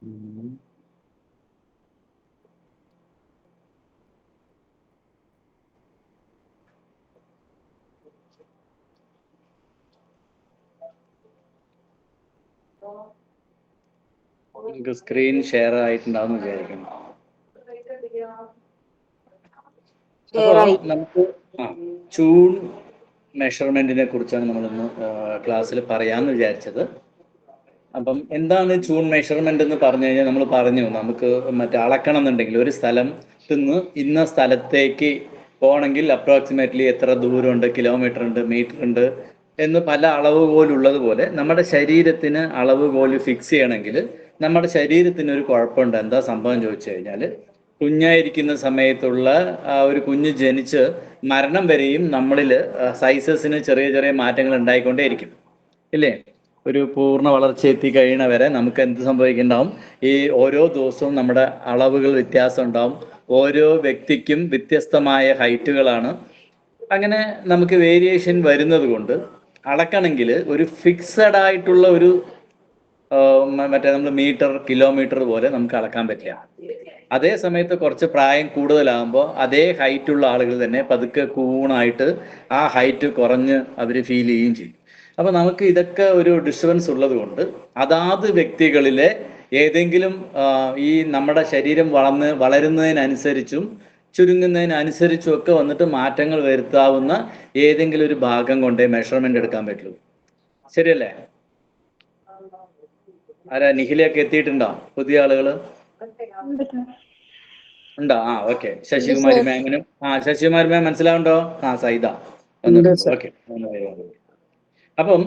നിങ്ങൾക്ക് screen share ആയിട്ടുണ്ടാവും വിചാരിക്കുന്നു. അപ്പോൾ നമുക്ക് ചൂൺ മെഷർമെന്റിനെ കുറിച്ചാണ് നമ്മളിന്ന് ക്ലാസ്സിൽ പറയാമെന്ന് വിചാരിച്ചത്. അപ്പം എന്താണ് ചൂൺ മെഷർമെന്റ് എന്ന് പറഞ്ഞു കഴിഞ്ഞാൽ നമ്മൾ പറഞ്ഞു നമുക്ക് മറ്റേ അളക്കണം എന്നുണ്ടെങ്കിൽ ഒരു സ്ഥലത്ത് നിന്ന് ഇന്ന സ്ഥലത്തേക്ക് പോകണമെങ്കിൽ അപ്രോക്സിമേറ്റ്ലി എത്ര ദൂരമുണ്ട്, കിലോമീറ്റർ ഉണ്ട്, മീറ്റർ ഉണ്ട് എന്ന് പല അളവുകോലുള്ളതുപോലെ നമ്മുടെ ശരീരത്തിന് അളവുകോല് ഫിക്സ് ചെയ്യണമെങ്കിൽ നമ്മുടെ ശരീരത്തിന് ഒരു കുഴപ്പമുണ്ട്. എന്താ സംഭവം ചോദിച്ചു കഴിഞ്ഞാൽ കുഞ്ഞായിരിക്കുന്ന സമയത്തുള്ള ഒരു കുഞ്ഞ് ജനിച്ച് മരണം വരെയും നമ്മളിൽ സൈസസിന് ചെറിയ ചെറിയ മാറ്റങ്ങൾ ഉണ്ടായിക്കൊണ്ടേയിരിക്കും ഇല്ലേ? ഒരു പൂർണ്ണ വളർച്ച എത്തിക്കഴിയണ വരെ നമുക്ക് എന്ത് സംഭവിക്കുന്നുണ്ടാവും? ഈ ഓരോ ദിവസവും നമ്മുടെ അളവുകൾ വ്യത്യാസം ഉണ്ടാവും. ഓരോ വ്യക്തിക്കും വ്യത്യസ്തമായ ഹൈറ്റുകളാണ്. അങ്ങനെ നമുക്ക് വേരിയേഷൻ വരുന്നത് കൊണ്ട് അളക്കണമെങ്കിൽ ഒരു ഫിക്സഡ് ആയിട്ടുള്ള ഒരു മറ്റേ നമ്മൾ മീറ്റർ, കിലോമീറ്റർ പോലെ നമുക്ക് അളക്കാൻ പറ്റില്ല. അതേ സമയത്ത് കുറച്ച് പ്രായം കൂടുതലാകുമ്പോൾ അതേ ഹൈറ്റുള്ള ആളുകൾ തന്നെ പതുക്കെ കൂണായിട്ട് ആ ഹൈറ്റ് കുറഞ്ഞ് അവർ ഫീൽ ചെയ്യുകയും ചെയ്യും. അപ്പോൾ നമുക്ക് ഇതൊക്കെ ഒരു ഡിസ്റ്റർബൻസ് ഉള്ളത് കൊണ്ട് അതാത് വ്യക്തികളിലെ ഏതെങ്കിലും ഈ നമ്മുടെ ശരീരം വളരുന്നതിനനുസരിച്ചും ചുരുങ്ങുന്നതിനനുസരിച്ചും ഒക്കെ വന്നിട്ട് മാറ്റങ്ങൾ വരുത്താവുന്ന ഏതെങ്കിലും ഒരു ഭാഗം കൊണ്ടേ മെഷർമെന്റ് എടുക്കാൻ പറ്റുള്ളൂ. ശരിയല്ലേ? ആരാ നിഖിലയൊക്കെ എത്തിയിട്ടുണ്ടോ? പുതിയ ആളുകൾ ഉണ്ടോ? ഓക്കെ. ശശികുമാരി മാമിനും ശശികുമാരി മാം മനസ്സിലാവുണ്ടോ? സൈദ ഓക്കെ. അപ്പം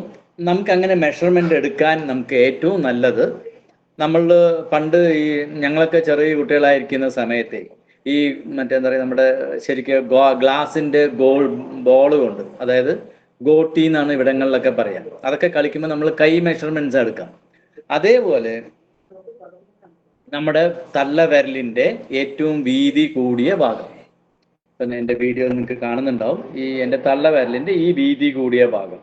നമുക്ക് അങ്ങനെ മെഷർമെന്റ് എടുക്കാൻ നമുക്ക് ഏറ്റവും നല്ലത് നമ്മൾ പണ്ട് ഈ ഞങ്ങളൊക്കെ ചെറിയ കുട്ടികളായിരിക്കുന്ന സമയത്തെ ഈ മറ്റേന്താ പറയുക നമ്മുടെ ശരിക്കും ഗ്ലാസിന്റെ ബോൾ കൊണ്ട്, അതായത് ഗോട്ടി എന്നാണ് ഇവിടങ്ങളിലൊക്കെ പറയാം, അതൊക്കെ കളിക്കുമ്പോൾ നമ്മൾ കൈ മെഷർമെന്റ്സ് എടുക്കാം. അതേപോലെ നമ്മുടെ തള്ളവിരലിന്റെ ഏറ്റവും വീതി കൂടിയ ഭാഗം, ഇപ്പം എൻ്റെ വീഡിയോ നിങ്ങൾക്ക് കാണുന്നുണ്ടാവും, ഈ എൻ്റെ തള്ളവിരലിന്റെ ഈ വീതി കൂടിയ ഭാഗം,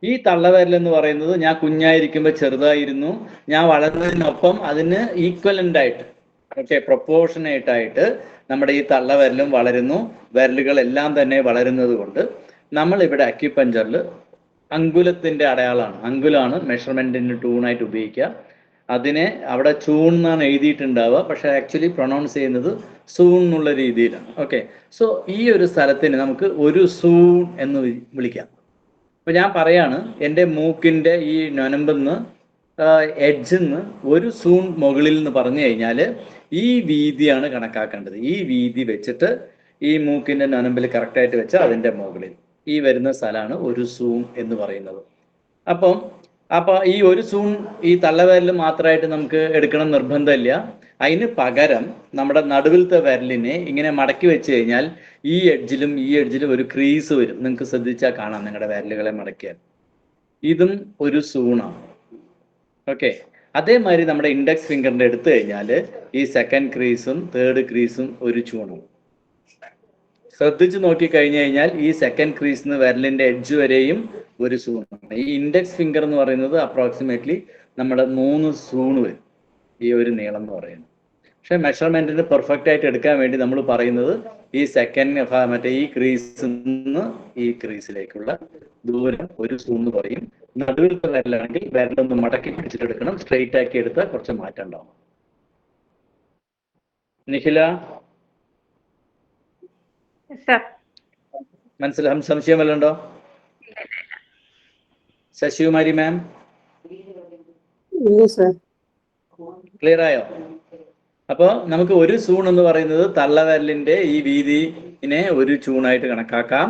ഈ തള്ളവിരൽ എന്ന് പറയുന്നത് ഞാൻ കുഞ്ഞായിരിക്കുമ്പോൾ ചെറുതായിരുന്നു, ഞാൻ വളർന്നതിനൊപ്പം അതിന് ഈക്വലന്റ് ആയിട്ട് പ്രൊപ്പോർഷനേറ്റ് ആയിട്ട് നമ്മുടെ ഈ തള്ളവിരലും വളരുന്നു. വിരലുകളെല്ലാം തന്നെ വളരുന്നത് കൊണ്ട് നമ്മളിവിടെ അക്യുപഞ്ചറിൽ അങ്കുലത്തിന്റെ അടയാളമാണ്, അങ്കുലാണ് മെഷർമെന്റിന് ടൂണായിട്ട് ഉപയോഗിക്കുക. അതിനെ അവിടെ ചൂൺ എന്നാണ് എഴുതിയിട്ടുണ്ടാവുക, പക്ഷെ ആക്ച്വലി പ്രൊനൗൺസ് ചെയ്യുന്നത് സൂൺ എന്നുള്ള രീതിയിലാണ്. ഓക്കെ. സോ ഈ ഒരു സ്ഥലത്തിന് നമുക്ക് ഒരു സൂൺ എന്ന് വിളിക്കാം. അപ്പൊ ഞാൻ പറയാണ്, എൻ്റെ മൂക്കിന്റെ ഈ നൊനമ്പെന്ന് എഡ്ജിന്ന് ഒരു സൂൺ മുകളിൽ എന്ന് പറഞ്ഞു കഴിഞ്ഞാൽ ഈ വീതിയാണ് കണക്കാക്കേണ്ടത്. ഈ വീതി വെച്ചിട്ട് ഈ മൂക്കിന്റെ നൊനമ്പിൽ കറക്റ്റായിട്ട് വെച്ചാൽ അതിൻ്റെ മുകളിൽ ഈ വരുന്ന സ്ഥലമാണ് ഒരു സൂൺ എന്ന് പറയുന്നത്. അപ്പൊ ഈ ഒരു സൂൺ ഈ തള്ളവിരൽ മാത്രമായിട്ട് നമുക്ക് എടുക്കണം നിർബന്ധമില്ല. അതിന് പകരം നമ്മുടെ നടുവിലത്തെ വിരലിനെ ഇങ്ങനെ മടക്കി വെച്ച് കഴിഞ്ഞാൽ ഈ എഡ്ജിലും ഈ എഡ്ജിലും ഒരു ക്രീസ് വരും. നിങ്ങൾക്ക് ശ്രദ്ധിച്ചാൽ കാണാം നിങ്ങളുടെ വിരലുകളെ മടക്കിയാൽ. ഇതും ഒരു സൂണാണ്. ഓക്കെ. അതേമാതിരി നമ്മുടെ ഇൻഡെക്സ് ഫിംഗറിന്റെ എടുത്തു കഴിഞ്ഞാൽ ഈ സെക്കൻഡ് ക്രീസും തേർഡ് ക്രീസും ഒരു ചൂണും. ശ്രദ്ധിച്ച് നോക്കിക്കഴിഞ്ഞു കഴിഞ്ഞാൽ ഈ സെക്കൻഡ് ക്രീസിന് വിരലിന്റെ എഡ്ജ് വരെയും ഒരു സൂണാണ്. ഈ ഇൻഡെക്സ് ഫിംഗർ എന്ന് പറയുന്നത് അപ്രോക്സിമേറ്റ്ലി നമ്മുടെ 3 സൂണ് വരും ഈ ഒരു നീളം എന്ന് പറയുന്നത്. പക്ഷെ മെഷർമെന്റിന് പെർഫെക്റ്റ് ആയിട്ട് എടുക്കാൻ വേണ്ടി നമ്മൾ പറയുന്നത് ഈ മറ്റേ ഈ ക്രീസിൽ നിന്ന് ഈ ക്രീസിലേക്കുള്ള ദൂരം ഒരു സൂന്ന് പറയും. നടുവിലത്തെ വിരലാണെങ്കിൽ വിരലൊന്ന് മടക്കി പിടിച്ചിട്ടെടുക്കണം. സ്ട്രെയിറ്റ് ആക്കി എടുത്താൽ കുറച്ച് മാറ്റം ഉണ്ടാവും. നിഖില മനസ്സിലാവും? സംശയം വല്ലതും ഉണ്ടോ? ശശികുമാരി മാം ക്ലിയർ ആയോ? അപ്പൊ നമുക്ക് ഒരു സൂൺ എന്ന് പറയുന്നത് തള്ളവിരലിന്റെ ഈ വീതിനെ ഒരു ചൂണായിട്ട് കണക്കാക്കാം.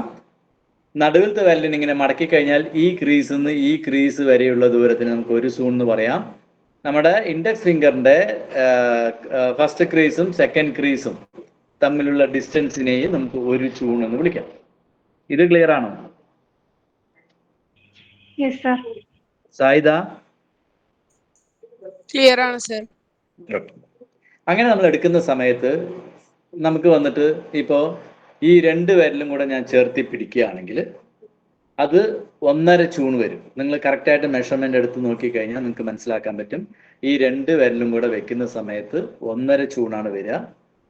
നടുവിലത്തെ വിരലിന് ഇങ്ങനെ മടക്കി കഴിഞ്ഞാൽ ഈ ക്രീസിൽ നിന്ന് ഈ ക്രീസ് വരെയുള്ള ദൂരത്തിന് നമുക്ക് ഒരു സൂൺ എന്ന് പറയാം. നമ്മുടെ ഇൻഡെക്സ് ഫിംഗറിന്റെ ഫസ്റ്റ് ക്രീസും സെക്കൻഡ് ക്രീസും തമ്മിലുള്ള ഡിസ്റ്റൻസിനെയും നമുക്ക് ഒരു ചൂൺ എന്ന് വിളിക്കാം. ഇത് ക്ലിയർ ആണോ? സായിദ ക്ലിയർ ആണ് സർ. അങ്ങനെ നമ്മൾ എടുക്കുന്ന സമയത്ത് നമുക്ക് വന്നിട്ട് ഇപ്പോൾ ഈ 2 വിരലും കൂടെ ഞാൻ ചേർത്തി പിടിക്കുകയാണെങ്കിൽ അത് 1.5 ചൂൺ വരും. നിങ്ങൾ കറക്റ്റായിട്ട് മെഷർമെന്റ് എടുത്ത് നോക്കിക്കഴിഞ്ഞാൽ നിങ്ങൾക്ക് മനസ്സിലാക്കാൻ പറ്റും. ഈ 2 വിരലും കൂടെ വെക്കുന്ന സമയത്ത് 1.5 ചൂണാണ് വരിക.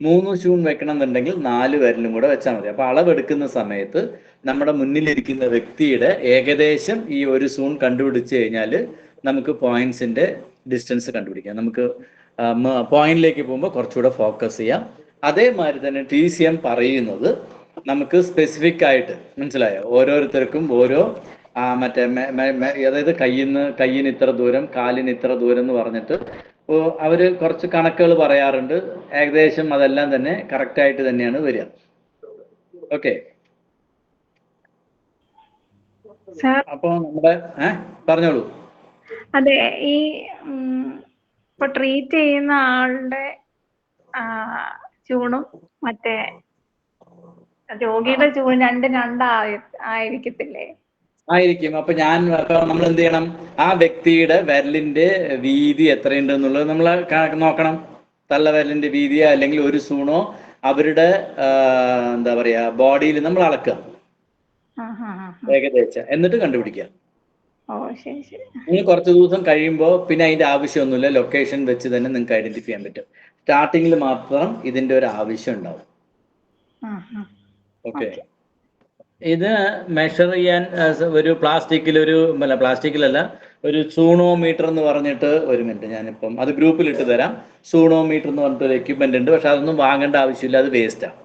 3 ചൂൺ വെക്കണം എന്നുണ്ടെങ്കിൽ 4 വിരലും കൂടെ വെച്ചാൽ മതി. അപ്പൊ അളവെടുക്കുന്ന സമയത്ത് നമ്മുടെ മുന്നിലിരിക്കുന്ന വ്യക്തിയുടെ ഏകദേശം ഈ 1 സൂൺ കണ്ടുപിടിച്ച് കഴിഞ്ഞാൽ നമുക്ക് പോയിന്റ്സിന്റെ ഡിസ്റ്റൻസ് കണ്ടുപിടിക്കാം. നമുക്ക് പോയിന്റിലേക്ക് പോകുമ്പോൾ കുറച്ചുകൂടെ ഫോക്കസ് ചെയ്യാം. അതേമാതിരി തന്നെ TCM പറയുന്നത് നമുക്ക് സ്പെസിഫിക് ആയിട്ട് മനസ്സിലായോ, ഓരോരുത്തർക്കും ഓരോ മറ്റേ അതായത് കയ്യിന് ഇത്ര ദൂരം, കാലിന് ഇത്ര ദൂരം എന്ന് പറഞ്ഞിട്ട് അവര് കുറച്ച് കണക്കുകൾ പറയാറുണ്ട്. ഏകദേശം അതെല്ലാം തന്നെ കറക്റ്റ് ആയിട്ട് തന്നെയാണ് വരിക. ഓക്കെ, അപ്പൊ നമ്മുടെ പറഞ്ഞോളൂ. അതെ, ഈ ഇപ്പൊ ട്രീറ്റ് ചെയ്യുന്ന ആളുടെ ചൂണും മറ്റേ രോഗിയുടെ ചൂൺ രണ്ടായിരിക്കത്തില്ലേ? ആയിരിക്കും. അപ്പൊ നമ്മൾ എന്ത് ചെയ്യണം, ആ വ്യക്തിയുടെ വിരലിന്റെ വീതി എത്രയുണ്ട് എന്നുള്ളത് നമ്മൾ നോക്കണം. തള്ളവിരലിന്റെ വീതിയോ അല്ലെങ്കിൽ ഒരു സൂണോ അവരുടെ എന്താ പറയാ ബോഡിയിൽ നമ്മൾ അളക്കുക ഏകദേശം, എന്നിട്ട് കണ്ടുപിടിക്കുക. ഇനി കുറച്ച് ദിവസം കഴിയുമ്പോൾ പിന്നെ അതിന്റെ ആവശ്യമൊന്നുമില്ല. ലൊക്കേഷൻ വെച്ച് തന്നെ നിങ്ങൾക്ക് ഐഡന്റിഫൈ ചെയ്യാൻ പറ്റും. സ്റ്റാർട്ടിങ്ങിൽ മാത്രം ഇതിന്റെ ഒരു ആവശ്യം ഉണ്ടാവും. ഓക്കെ, ഇത് മെഷർ ചെയ്യാൻ ഒരു പ്ലാസ്റ്റിക്കിലല്ല, ഒരു സൂണോമീറ്റർ എന്ന് പറഞ്ഞിട്ട്, ഒരു മിനിറ്റ് ഞാനിപ്പം അത് ഗ്രൂപ്പിൽ ഇട്ട് തരാം. സൂണോമീറ്റർ എന്ന് പറഞ്ഞിട്ട് ഒരു എക്യുപ്മെന്റ് ഉണ്ട്. പക്ഷെ അതൊന്നും വാങ്ങേണ്ട ആവശ്യമില്ല, അത് വേസ്റ്റാണ്.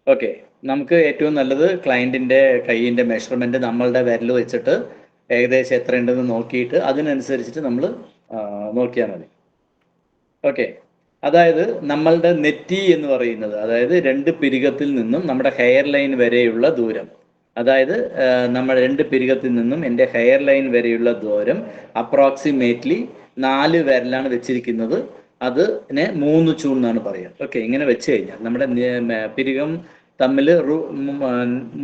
ഓക്കെ, നമുക്ക് ഏറ്റവും നല്ലത് ക്ലയന്റിന്റെ കൈയിന്റെ മെഷർമെന്റ് നമ്മളുടെ വിരൽ വെച്ചിട്ട് ഏകദേശം എത്ര ഉണ്ടെന്ന് നോക്കിയിട്ട് അതിനനുസരിച്ചിട്ട് നമ്മൾ നോക്കിയാൽ മതി. ഓക്കെ, അതായത് നമ്മളുടെ നെറ്റി എന്ന് പറയുന്നത്, അതായത് 2 പിരികത്തിൽ നിന്നും നമ്മുടെ ഹെയർ ലൈൻ വരെയുള്ള ദൂരം, അതായത് നമ്മുടെ 2 പിരികത്തിൽ നിന്നും എൻ്റെ ഹെയർ ലൈൻ വരെയുള്ള ദൂരം അപ്രോക്സിമേറ്റ്ലി 4 വിരലാണ് വെച്ചിരിക്കുന്നത്. അതിനെ 3 ചൂൺ എന്നാണ് പറയുക. ഓക്കെ, ഇങ്ങനെ വെച്ച് കഴിഞ്ഞാൽ നമ്മുടെ പിരികം തമ്മിൽ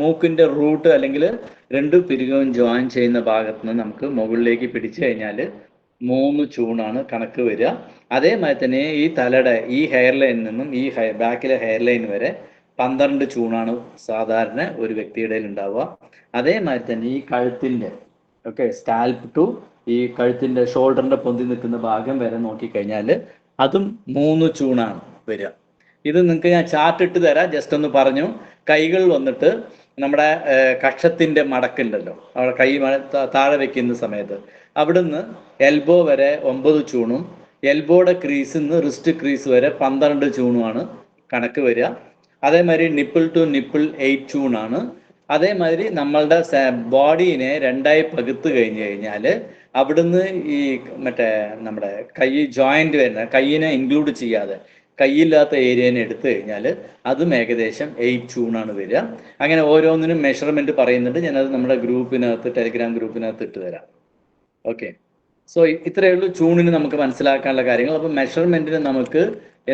മൂക്കിന്റെ റൂട്ട് അല്ലെങ്കിൽ 2 പിരികവും ജോയിൻ ചെയ്യുന്ന ഭാഗത്ത് നിന്ന് നമുക്ക് മുകളിലേക്ക് പിടിച്ചു കഴിഞ്ഞാൽ 3 ചൂണാണ് കണക്ക് വരിക. അതേമാതിരി തന്നെ ഈ തലയുടെ ഈ ഹെയർ ലൈനിൽ നിന്നും ഈ ബാക്കിലെ ഹെയർ ലൈൻ വരെ 12 ചൂണാണ് സാധാരണ ഒരു വ്യക്തിയുടെ ഉണ്ടാവുക. അതേമാതിരി തന്നെ ഈ കഴുത്തിന്റെ സ്കാൽപ്പ് ടു ഈ കഴുത്തിന്റെ ഷോൾഡറിന്റെ പൊന്തി നിൽക്കുന്ന ഭാഗം വരെ നോക്കിക്കഴിഞ്ഞാൽ അതും 3 ചൂണാണ് വരിക. ഇത് നിങ്ങൾക്ക് ഞാൻ ചാർട്ട് ഇട്ട് തരാം, ജസ്റ്റ് ഒന്ന് പറഞ്ഞു. കൈകൾ വന്നിട്ട് നമ്മുടെ കക്ഷത്തിന്റെ മടക്കുണ്ടല്ലോ, അവിടെ കൈ താഴെ വെക്കുന്ന സമയത്ത് അവിടുന്ന് എൽബോ വരെ 9 ചൂണും എൽബോയുടെ ക്രീസിൽ നിന്ന് റിസ്റ്റ് ക്രീസ് വരെ 12 ചൂണുമാണ് കണക്ക് വരിക. അതേമാതിരി നിപ്പിൾ ടു നിപ്പിൾ 8 ചൂണാണ്. അതേമാതിരി നമ്മളുടെ ബോഡീനെ 2ആയി പകുത്ത് കഴിഞ്ഞാൽ അവിടുന്ന് ഈ നമ്മുടെ കൈ ജോയിന്റ് വരുന്ന കൈയിനെ ഇൻക്ലൂഡ് ചെയ്യാതെ കൈയില്ലാത്ത ഏരിയനെ എടുത്തു കഴിഞ്ഞാൽ അതും ഏകദേശം 8 ചൂണാണ് വരിക. അങ്ങനെ ഓരോന്നിനും മെഷർമെന്റ് പറയുന്നുണ്ട്. ഞാനത് നമ്മുടെ ഗ്രൂപ്പിനകത്ത്, ടെലിഗ്രാം ഗ്രൂപ്പിനകത്ത് ഇട്ട് തരാം. ഓക്കെ, സോ ഇത്രയേ ഉള്ളൂ ചൂണിന് നമുക്ക് മനസ്സിലാക്കാനുള്ള കാര്യങ്ങൾ. അപ്പം മെഷർമെന്റിന് നമുക്ക്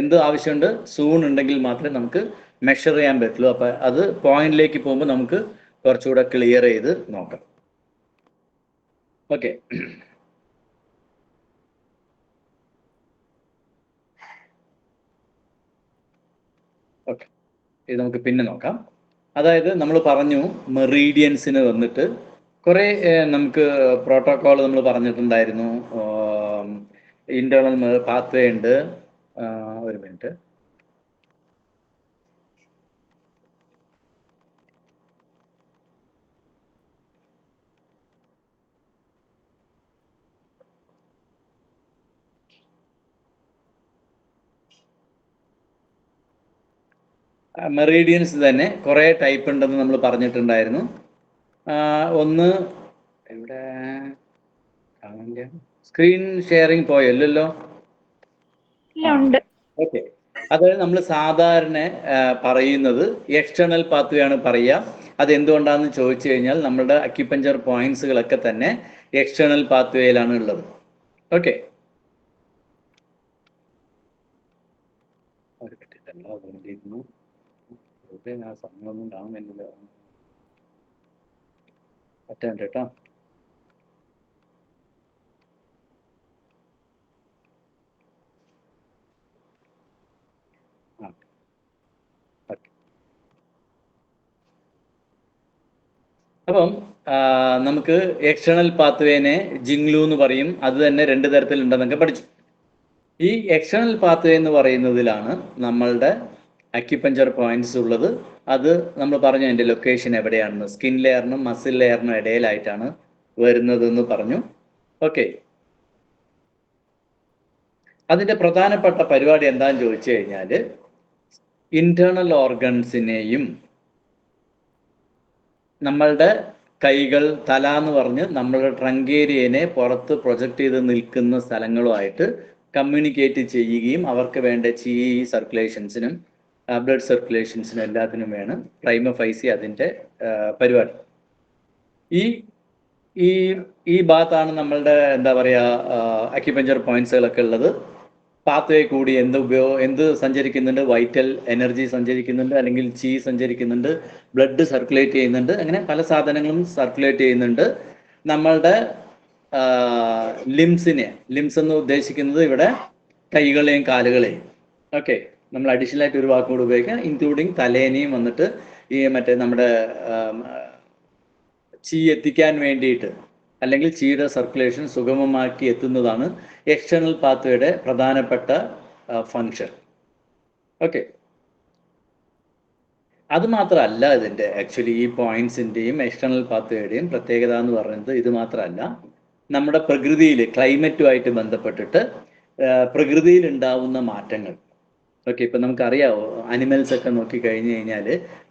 എന്ത് ആവശ്യമുണ്ട്? സൂൺ ഉണ്ടെങ്കിൽ മാത്രമേ നമുക്ക് മെഷർ ചെയ്യാൻ പറ്റുള്ളൂ. അപ്പം അത് പോയിന്റിലേക്ക് പോകുമ്പോൾ നമുക്ക് കുറച്ചുകൂടെ ക്ലിയർ ചെയ്ത് നോക്കാം. ഓക്കെ, ഓക്കെ, ഇത് നമുക്ക് പിന്നെ നോക്കാം. അതായത് നമ്മൾ പറഞ്ഞു മെറീഡിയൻസിന് വന്നിട്ട് കുറേ നമുക്ക് പ്രോട്ടോകോൾ നമ്മൾ പറഞ്ഞിട്ടുണ്ടായിരുന്നു. ഇന്റേണൽ പാത്വേ ഉണ്ട്. ഒരു മിനിറ്റ്, മെറീഡിയൻസ് തന്നെ കുറേ ടൈപ്പ് ഉണ്ടെന്ന് നമ്മൾ പറഞ്ഞിട്ടുണ്ടായിരുന്നു. ഒന്ന് ഇവിടെ സ്ക്രീൻ ഷെയറിംഗ് പോയല്ലോ. ഓക്കെ, അതായത് നമ്മൾ സാധാരണ പറയുന്നത് എക്സ്റ്റേണൽ പാത്വേ ആണ് പറയുക. അത് എന്തുകൊണ്ടാണെന്ന് ചോദിച്ചു കഴിഞ്ഞാൽ നമ്മുടെ അക്യുപഞ്ചർ പോയിന്റ്സുകളൊക്കെ തന്നെ എക്സ്റ്റേണൽ പാത്വേയിലാണ് ഉള്ളത്. ഓക്കെ, സമയമൊന്നും കാണുന്നില്ല കേട്ടോ. അപ്പം നമുക്ക് എക്സ്റ്റേണൽ പാത്വേനെ ജിങ്ലു എന്ന് പറയും. അത് തന്നെ 2 തരത്തിലുണ്ടെന്നൊക്കെ പഠിച്ചു. ഈ എക്സ്റ്റേണൽ പാത്വേ എന്ന് പറയുന്നതിലാണ് നമ്മളുടെ അക്യുപഞ്ചർ പോയിന്റ്സ് ഉള്ളത്. അത് നമ്മൾ പറഞ്ഞു അതിൻ്റെ ലൊക്കേഷൻ എവിടെയാണെന്ന്. സ്കിൻ ലെയറിനും മസിൽ ലെയറിനും ഇടയിലായിട്ടാണ് വരുന്നതെന്ന് പറഞ്ഞു. ഓക്കെ, അതിൻ്റെ പ്രധാനപ്പെട്ട പരിപാടി എന്താണെന്ന് ചോദിച്ചു കഴിഞ്ഞാൽ ഇന്റേണൽ ഓർഗൻസിനെയും നമ്മളുടെ കൈകൾ, തല എന്ന് പറഞ്ഞ് നമ്മളുടെ ട്രങ്ക് ഏരിയനെ പുറത്ത് പ്രൊജക്റ്റ് ചെയ്ത് നിൽക്കുന്ന സ്ഥലങ്ങളുമായിട്ട് കമ്മ്യൂണിക്കേറ്റ് ചെയ്യുകയും അവർക്ക് വേണ്ട സർക്കുലേഷൻസിനും ബ്ലഡ് സർക്കുലേഷൻസിനും എല്ലാത്തിനും വേണം പ്രൈമ ഫൈസി അതിൻ്റെ പരിപാടി. ഈ ഈ ഈ ഭാഗത്താണ് നമ്മളുടെ എന്താ പറയുക അക്യുപഞ്ചർ പോയിന്റ്സുകളൊക്കെ ഉള്ളത്. പാത്വേ കൂടി എന്ത് സഞ്ചരിക്കുന്നുണ്ട്? വൈറ്റൽ എനർജി സഞ്ചരിക്കുന്നുണ്ട്, അല്ലെങ്കിൽ ചീ സഞ്ചരിക്കുന്നുണ്ട്, ബ്ലഡ് സർക്കുലേറ്റ് ചെയ്യുന്നുണ്ട്, അങ്ങനെ പല സാധനങ്ങളും സർക്കുലേറ്റ് ചെയ്യുന്നുണ്ട്. നമ്മളുടെ ലിംസ് എന്ന് ഉദ്ദേശിക്കുന്നത് ഇവിടെ കൈകളെയും കാലുകളെയും. ഓക്കെ, നമ്മൾ അഡീഷണൽ ആയിട്ട് ഒരു വാക്ക് കൂടി ഉപയോഗിക്കാം, ഇൻക്ലൂഡിങ് തലേനെയും വന്നിട്ട് ഈ നമ്മുടെ ചീ എത്തിക്കാൻ വേണ്ടിയിട്ട് അല്ലെങ്കിൽ ചീയുടെ സർക്കുലേഷൻ സുഗമമാക്കി എത്തുന്നതാണ് എക്സ്റ്റേണൽ പാത്വേയുടെ പ്രധാനപ്പെട്ട ഫങ്ഷൻ. ഓക്കെ, അത് മാത്രമല്ല ഇതിൻ്റെ ആക്ച്വലി ഈ പോയിന്റ്സിൻ്റെയും എക്സ്റ്റേണൽ പാത്വേയുടെയും പ്രത്യേകത എന്ന് പറയുന്നത് ഇത് മാത്രമല്ല, നമ്മുടെ പ്രകൃതിയിൽ ക്ലൈമറ്റുമായിട്ട് ബന്ധപ്പെട്ടിട്ട് പ്രകൃതിയിൽ ഉണ്ടാവുന്ന മാറ്റങ്ങൾ. ഓക്കെ, ഇപ്പം നമുക്കറിയാവോ അനിമൽസ് ഒക്കെ നോക്കിക്കഴിഞ്ഞ് കഴിഞ്ഞാൽ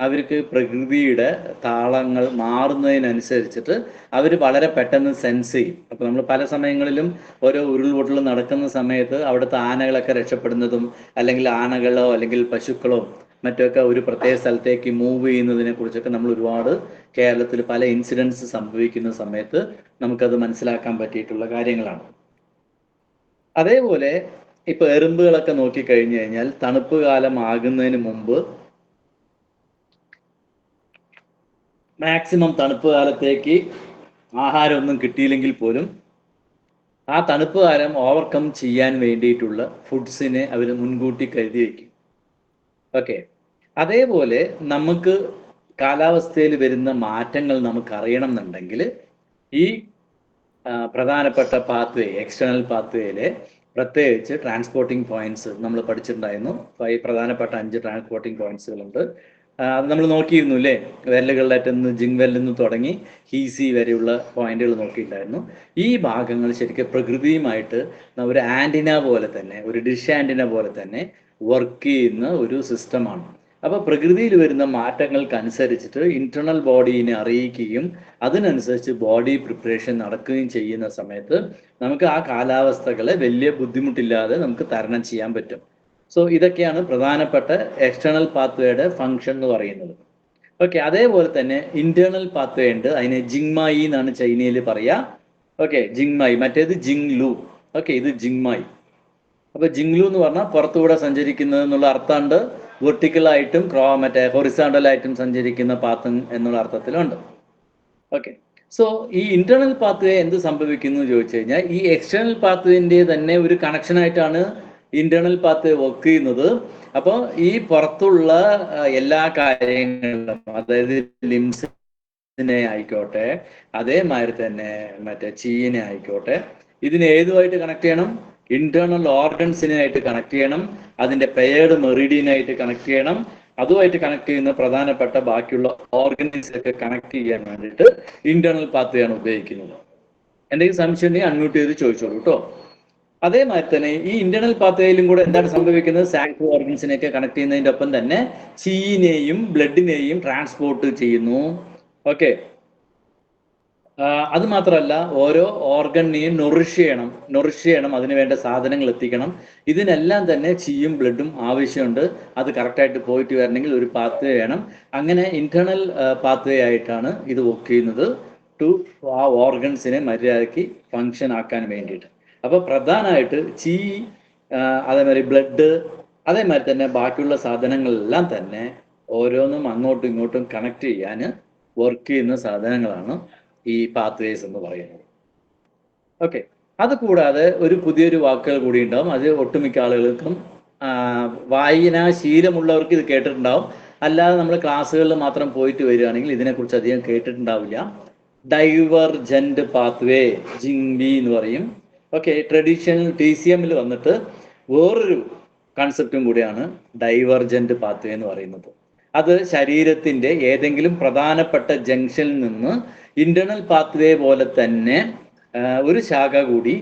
അവർക്ക് പ്രകൃതിയുടെ താളങ്ങൾ മാറുന്നതിനനുസരിച്ചിട്ട് അവർ വളരെ പെട്ടെന്ന് സെൻസ് ചെയ്യും. അപ്പോൾ നമ്മൾ പല സമയങ്ങളിലും ഓരോ ഉരുൾപൊട്ടൽ നടക്കുന്ന സമയത്ത് അവിടുത്തെ ആനകളൊക്കെ രക്ഷപ്പെടുന്നതും അല്ലെങ്കിൽ ആനകളോ അല്ലെങ്കിൽ പശുക്കളോ മറ്റൊക്കെ ഒരു പ്രത്യേക സ്ഥലത്തേക്ക് മൂവ് ചെയ്യുന്നതിനെ കുറിച്ചൊക്കെ നമ്മൾ ഒരുപാട് കേരളത്തിൽ പല ഇൻസിഡൻസ് സംഭവിക്കുന്ന സമയത്ത് നമുക്കത് മനസ്സിലാക്കാൻ പറ്റിയിട്ടുള്ള കാര്യങ്ങളാണ്. അതേപോലെ ഇപ്പൊ എറുമ്പുകളൊക്കെ നോക്കിക്കഴിഞ്ഞു കഴിഞ്ഞാൽ തണുപ്പ് കാലം ആകുന്നതിന് മുമ്പ് മാക്സിമം തണുപ്പ് കാലത്തേക്ക് ആഹാരമൊന്നും കിട്ടിയില്ലെങ്കിൽ പോലും ആ തണുപ്പ് കാലം ഓവർകം ചെയ്യാൻ വേണ്ടിയിട്ടുള്ള ഫുഡ്സിനെ അവർ മുൻകൂട്ടി കരുതി വയ്ക്കും. ഓക്കെ, അതേപോലെ നമുക്ക് കാലാവസ്ഥയിൽ വരുന്ന മാറ്റങ്ങൾ നമുക്ക് അറിയണം എന്നുണ്ടെങ്കിൽ ഈ പ്രധാനപ്പെട്ട പാത്വേ, എക്സ്റ്റേണൽ പാത്വേയിലെ പ്രത്യേകിച്ച് ട്രാൻസ്പോർട്ടിംഗ് പോയിന്റ്സ് നമ്മൾ പഠിച്ചിട്ടുണ്ടായിരുന്നു. ഈ പ്രധാനപ്പെട്ട 5 ട്രാൻസ്പോർട്ടിംഗ് പോയിന്റ്സുകളുണ്ട്. അത് നമ്മൾ നോക്കിയിരുന്നു അല്ലേ, വെല്ലുകളിലേറ്റെന്ന് ജിങ്വെല്ലിൽ നിന്ന് തുടങ്ങി ഹീസി വരെയുള്ള പോയിന്റുകൾ നോക്കിയിട്ടുണ്ടായിരുന്നു. ഈ ഭാഗങ്ങൾ ശരിക്കും പ്രകൃതിയുമായിട്ട് ഒരു ആൻറ്റിന പോലെ തന്നെ, ഒരു ഡിഷ് ആൻറ്റിന പോലെ തന്നെ വർക്ക് ചെയ്യുന്ന ഒരു സിസ്റ്റമാണ്. അപ്പോൾ പ്രകൃതിയിൽ വരുന്ന മാറ്റങ്ങൾക്കനുസരിച്ചിട്ട് ഇന്റേണൽ ബോഡീനെ അറിയിക്കുകയും അതിനനുസരിച്ച് ബോഡി പ്രിപ്പറേഷൻ നടക്കുകയും ചെയ്യുന്ന സമയത്ത് നമുക്ക് ആ കാലാവസ്ഥകളെ വലിയ ബുദ്ധിമുട്ടില്ലാതെ നമുക്ക് തരണം ചെയ്യാൻ പറ്റും. സോ ഇതൊക്കെയാണ് പ്രധാനപ്പെട്ട എക്സ്റ്റേണൽ പാത്വേയുടെ ഫങ്ഷൻ എന്ന് പറയുന്നത്. ഓക്കെ, അതേപോലെ തന്നെ ഇന്റേണൽ പാത്വേ ഉണ്ട്, അതിനെ ജിങ്മായി എന്നാണ് ചൈനയിൽ പറയുക. ഓക്കെ, ജിങ്മായി, മറ്റേത് ജിങ്ലു. ഓക്കെ, ഇത് ജിങ്മായി. അപ്പൊ ജിങ്ലു എന്ന് പറഞ്ഞാൽ പുറത്തുകൂടെ സഞ്ചരിക്കുന്നത് എന്നുള്ള അർത്ഥമുണ്ട്, വെർട്ടിക്കലായിട്ടും ഹൊറിസാണ്ടലായിട്ടും സഞ്ചരിക്കുന്ന പാത്ത് എന്നുള്ള അർത്ഥത്തിലുണ്ട്. ഓക്കെ, സോ ഈ ഇന്റേണൽ പാത്വേ എന്ത് സംഭവിക്കുന്നു എന്ന് ചോദിച്ചു കഴിഞ്ഞാൽ ഈ എക്സ്റ്റേണൽ പാത്വേന്റെ തന്നെ ഒരു കണക്ഷൻ ആയിട്ടാണ് ഇന്റേണൽ പാത്വേ വർക്ക് ചെയ്യുന്നത്. അപ്പോൾ ഈ പുറത്തുള്ള എല്ലാ കാര്യങ്ങളിലും, അതായത് ലിംസിനെ ആയിക്കോട്ടെ, അതേമാതിരി തന്നെ ചീയിനെ ആയിക്കോട്ടെ, ഇതിനെ ഏതുമായിട്ട് കണക്ട് ചെയ്യണം? ഇന്റേണൽ ഓർഗൻസിനായിട്ട് കണക്ട് ചെയ്യണം, അതിന്റെ പെയർഡ് മെറിഡിയനായിട്ട് കണക്ട് ചെയ്യണം, അതുമായിട്ട് കണക്ട് ചെയ്യുന്ന പ്രധാനപ്പെട്ട ബാക്കിയുള്ള ഓർഗൻസിനൊക്കെ കണക്ട് ചെയ്യാൻ വേണ്ടിയിട്ട് ഇന്റേണൽ പാത്വേ ആണ് ഉപയോഗിക്കുന്നത്. എന്തെങ്കിലും സംശയം ഉണ്ടെങ്കിൽ അൺമ്യൂട്ട് ചെയ്ത് ചോദിച്ചോളൂ കേട്ടോ. അതേമാതിരി തന്നെ ഈ ഇന്റേണൽ പാത്വേയിലും കൂടെ എന്താണ് സംഭവിക്കുന്നത്? സാങ്ക്ട് ഓർഗൻസിനെയൊക്കെ കണക്ട് ചെയ്യുന്നതിന്റെ ഒപ്പം തന്നെ ചീനെയും ബ്ലഡിനെയും ട്രാൻസ്പോർട്ട് ചെയ്യുന്നു. ഓക്കെ, അത് മാത്രമല്ല ഓരോ ഓർഗനെയും നൊറിഷ് ചെയ്യണം, അതിന് വേണ്ട സാധനങ്ങൾ എത്തിക്കണം. ഇതിനെല്ലാം തന്നെ ചീയും ബ്ലഡും ആവശ്യമുണ്ട്. അത് കറക്റ്റായിട്ട് പോയിട്ട് വരണമെങ്കിൽ ഒരു പാത്വേ വേണം. അങ്ങനെ ഇന്റേണൽ പാത്വേ ആയിട്ടാണ് ഇത് വർക്ക് ചെയ്യുന്നത്, ടു ആ ഓർഗൻസിനെ മര്യാദയ്ക്ക് ഫങ്ഷൻ ആക്കാൻ വേണ്ടിയിട്ട്. അപ്പോൾ പ്രധാനമായിട്ട് ചീ, അതേമാതിരി ബ്ലഡ്, അതേമാതിരി തന്നെ ബാക്കിയുള്ള സാധനങ്ങളെല്ലാം തന്നെ ഓരോന്നും അങ്ങോട്ടും ഇങ്ങോട്ടും കണക്ട് ചെയ്യാൻ വർക്ക് ചെയ്യുന്ന സാധനങ്ങളാണ് ഈ പാത്വേസ് എന്ന് പറയുന്നത്. ഓക്കെ, അത് കൂടാതെ ഒരു പുതിയൊരു വാക്കുകൾ കൂടി ഉണ്ടാവും. അത് ഒട്ടുമിക്ക ആളുകൾക്കും വായനാ ശീലമുള്ളവർക്ക് ഇത് കേട്ടിട്ടുണ്ടാവും. അല്ലാതെ നമ്മൾ ക്ലാസ്സുകളിൽ മാത്രം പോയിട്ട് വരികയാണെങ്കിൽ ഇതിനെക്കുറിച്ച് അധികം കേട്ടിട്ടുണ്ടാവില്ല. ഡൈവർജന്റ് പാത്വേ, ജിങ്ബി എന്ന് പറയും. ഓക്കെ, ട്രഡീഷണൽ TCMൽ വന്നിട്ട് വേറൊരു കൺസെപ്റ്റും കൂടിയാണ് ഡൈവർജന്റ് പാത്വേ എന്ന് പറയുന്നത്. അത് ശരീരത്തിന്റെ ഏതെങ്കിലും പ്രധാനപ്പെട്ട ജംഗ്ഷനിൽ നിന്ന് ഇന്റേണൽ പാത്വേ പോലെ തന്നെ ഒരു ശാഖ കൂടി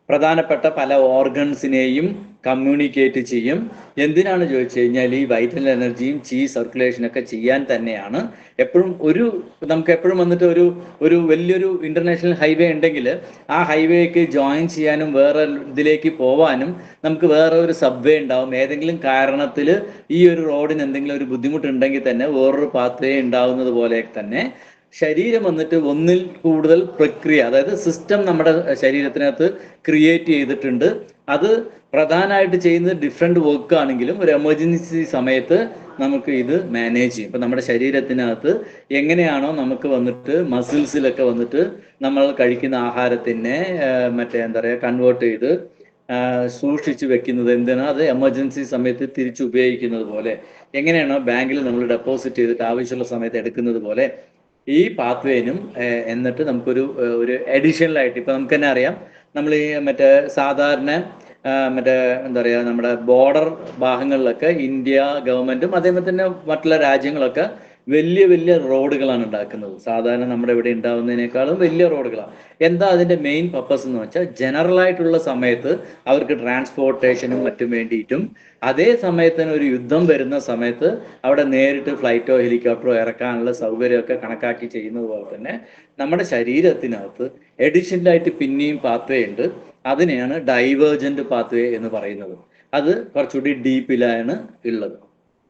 പ്രധാനപ്പെട്ട പല ഓർഗൻസിനെയും കമ്മ്യൂണിക്കേറ്റ് ചെയ്യും. എന്തിനാണ് ചോദിച്ചു കഴിഞ്ഞാൽ ഈ വൈറ്റൽ എനർജിയും സർക്കുലേഷനൊക്കെ ചെയ്യാൻ തന്നെയാണ്. എപ്പോഴും നമുക്ക് എപ്പോഴും വന്നിട്ട് ഒരു വലിയൊരു ഇന്റർനാഷണൽ ഹൈവേ ഉണ്ടെങ്കിൽ ആ ഹൈവേക്ക് ജോയിൻ ചെയ്യാനും വേറെ ഇതിലേക്ക് പോവാനും നമുക്ക് വേറെ ഒരു സബ്വേ ഉണ്ടാവും. ഏതെങ്കിലും കാരണത്തിൽ ഈ ഒരു റോഡിന് എന്തെങ്കിലും ഒരു ബുദ്ധിമുട്ടുണ്ടെങ്കിൽ തന്നെ വേറൊരു പാത്വേ ഉണ്ടാവുന്നത് പോലെ തന്നെ ശരീരം വന്നിട്ട് ഒന്നിൽ കൂടുതൽ പ്രക്രിയ, അതായത് സിസ്റ്റം നമ്മുടെ ശരീരത്തിനകത്ത് ക്രിയേറ്റ് ചെയ്തിട്ടുണ്ട്. അത് പ്രധാനമായിട്ട് ചെയ്യുന്നത് ഡിഫറെൻറ്റ് വർക്ക് ആണെങ്കിലും ഒരു എമർജൻസി സമയത്ത് നമുക്ക് ഇത് മാനേജ് ചെയ്യും. ഇപ്പം നമ്മുടെ ശരീരത്തിനകത്ത് എങ്ങനെയാണോ നമുക്ക് വന്നിട്ട് മസിൽസിലൊക്കെ വന്നിട്ട് നമ്മൾ കഴിക്കുന്ന ആഹാരത്തിനെ കൺവേർട്ട് ചെയ്ത് സൂക്ഷിച്ച് വെക്കുന്നത് എന്തിനാ, അത് എമർജൻസി സമയത്ത് തിരിച്ച് ഉപയോഗിക്കുന്നത് പോലെ, എങ്ങനെയാണോ ബാങ്കിൽ നമ്മൾ ഡെപ്പോസിറ്റ് ചെയ്തിട്ട് ആവശ്യമുള്ള സമയത്ത് എടുക്കുന്നത് പോലെ ഈ പാത്വേനും എന്നിട്ട് നമുക്കൊരു അഡീഷണലായിട്ട് ഇപ്പം നമുക്ക് തന്നെ അറിയാം, നമ്മൾ ഈ സാധാരണ നമ്മുടെ ബോർഡർ ഭാഗങ്ങളിലൊക്കെ ഇന്ത്യ ഗവൺമെന്റും അതേപോലെ തന്നെ മറ്റുള്ള രാജ്യങ്ങളൊക്കെ വലിയ വലിയ റോഡുകളാണ് ഉണ്ടാക്കുന്നത്. സാധാരണ നമ്മുടെ ഇവിടെ ഉണ്ടാവുന്നതിനേക്കാളും വലിയ റോഡുകളാണ്. എന്താ അതിന്റെ മെയിൻ പർപ്പസ് എന്ന് വെച്ചാൽ ജനറൽ ആയിട്ടുള്ള സമയത്ത് അവർക്ക് ട്രാൻസ്പോർട്ടേഷനും മറ്റും വേണ്ടിയിട്ടും, അതേ സമയത്ത് തന്നെ ഒരു യുദ്ധം വരുന്ന സമയത്ത് അവിടെ നേരിട്ട് ഫ്ലൈറ്റോ ഹെലികോപ്റ്ററോ ഇറക്കാനുള്ള സൗകര്യമൊക്കെ കണക്കാക്കി ചെയ്യുന്നത് പോലെ തന്നെ നമ്മുടെ ശരീരത്തിനകത്ത് എഡിഷണലായിട്ട് പിന്നെയും പാത്വേ ഉണ്ട്. അതിനെയാണ് ഡൈവേർജന്റ് പാത്വേ എന്ന് പറയുന്നത്. അത് കുറച്ചുകൂടി ഡീപ്പിലാണ് ഉള്ളത്.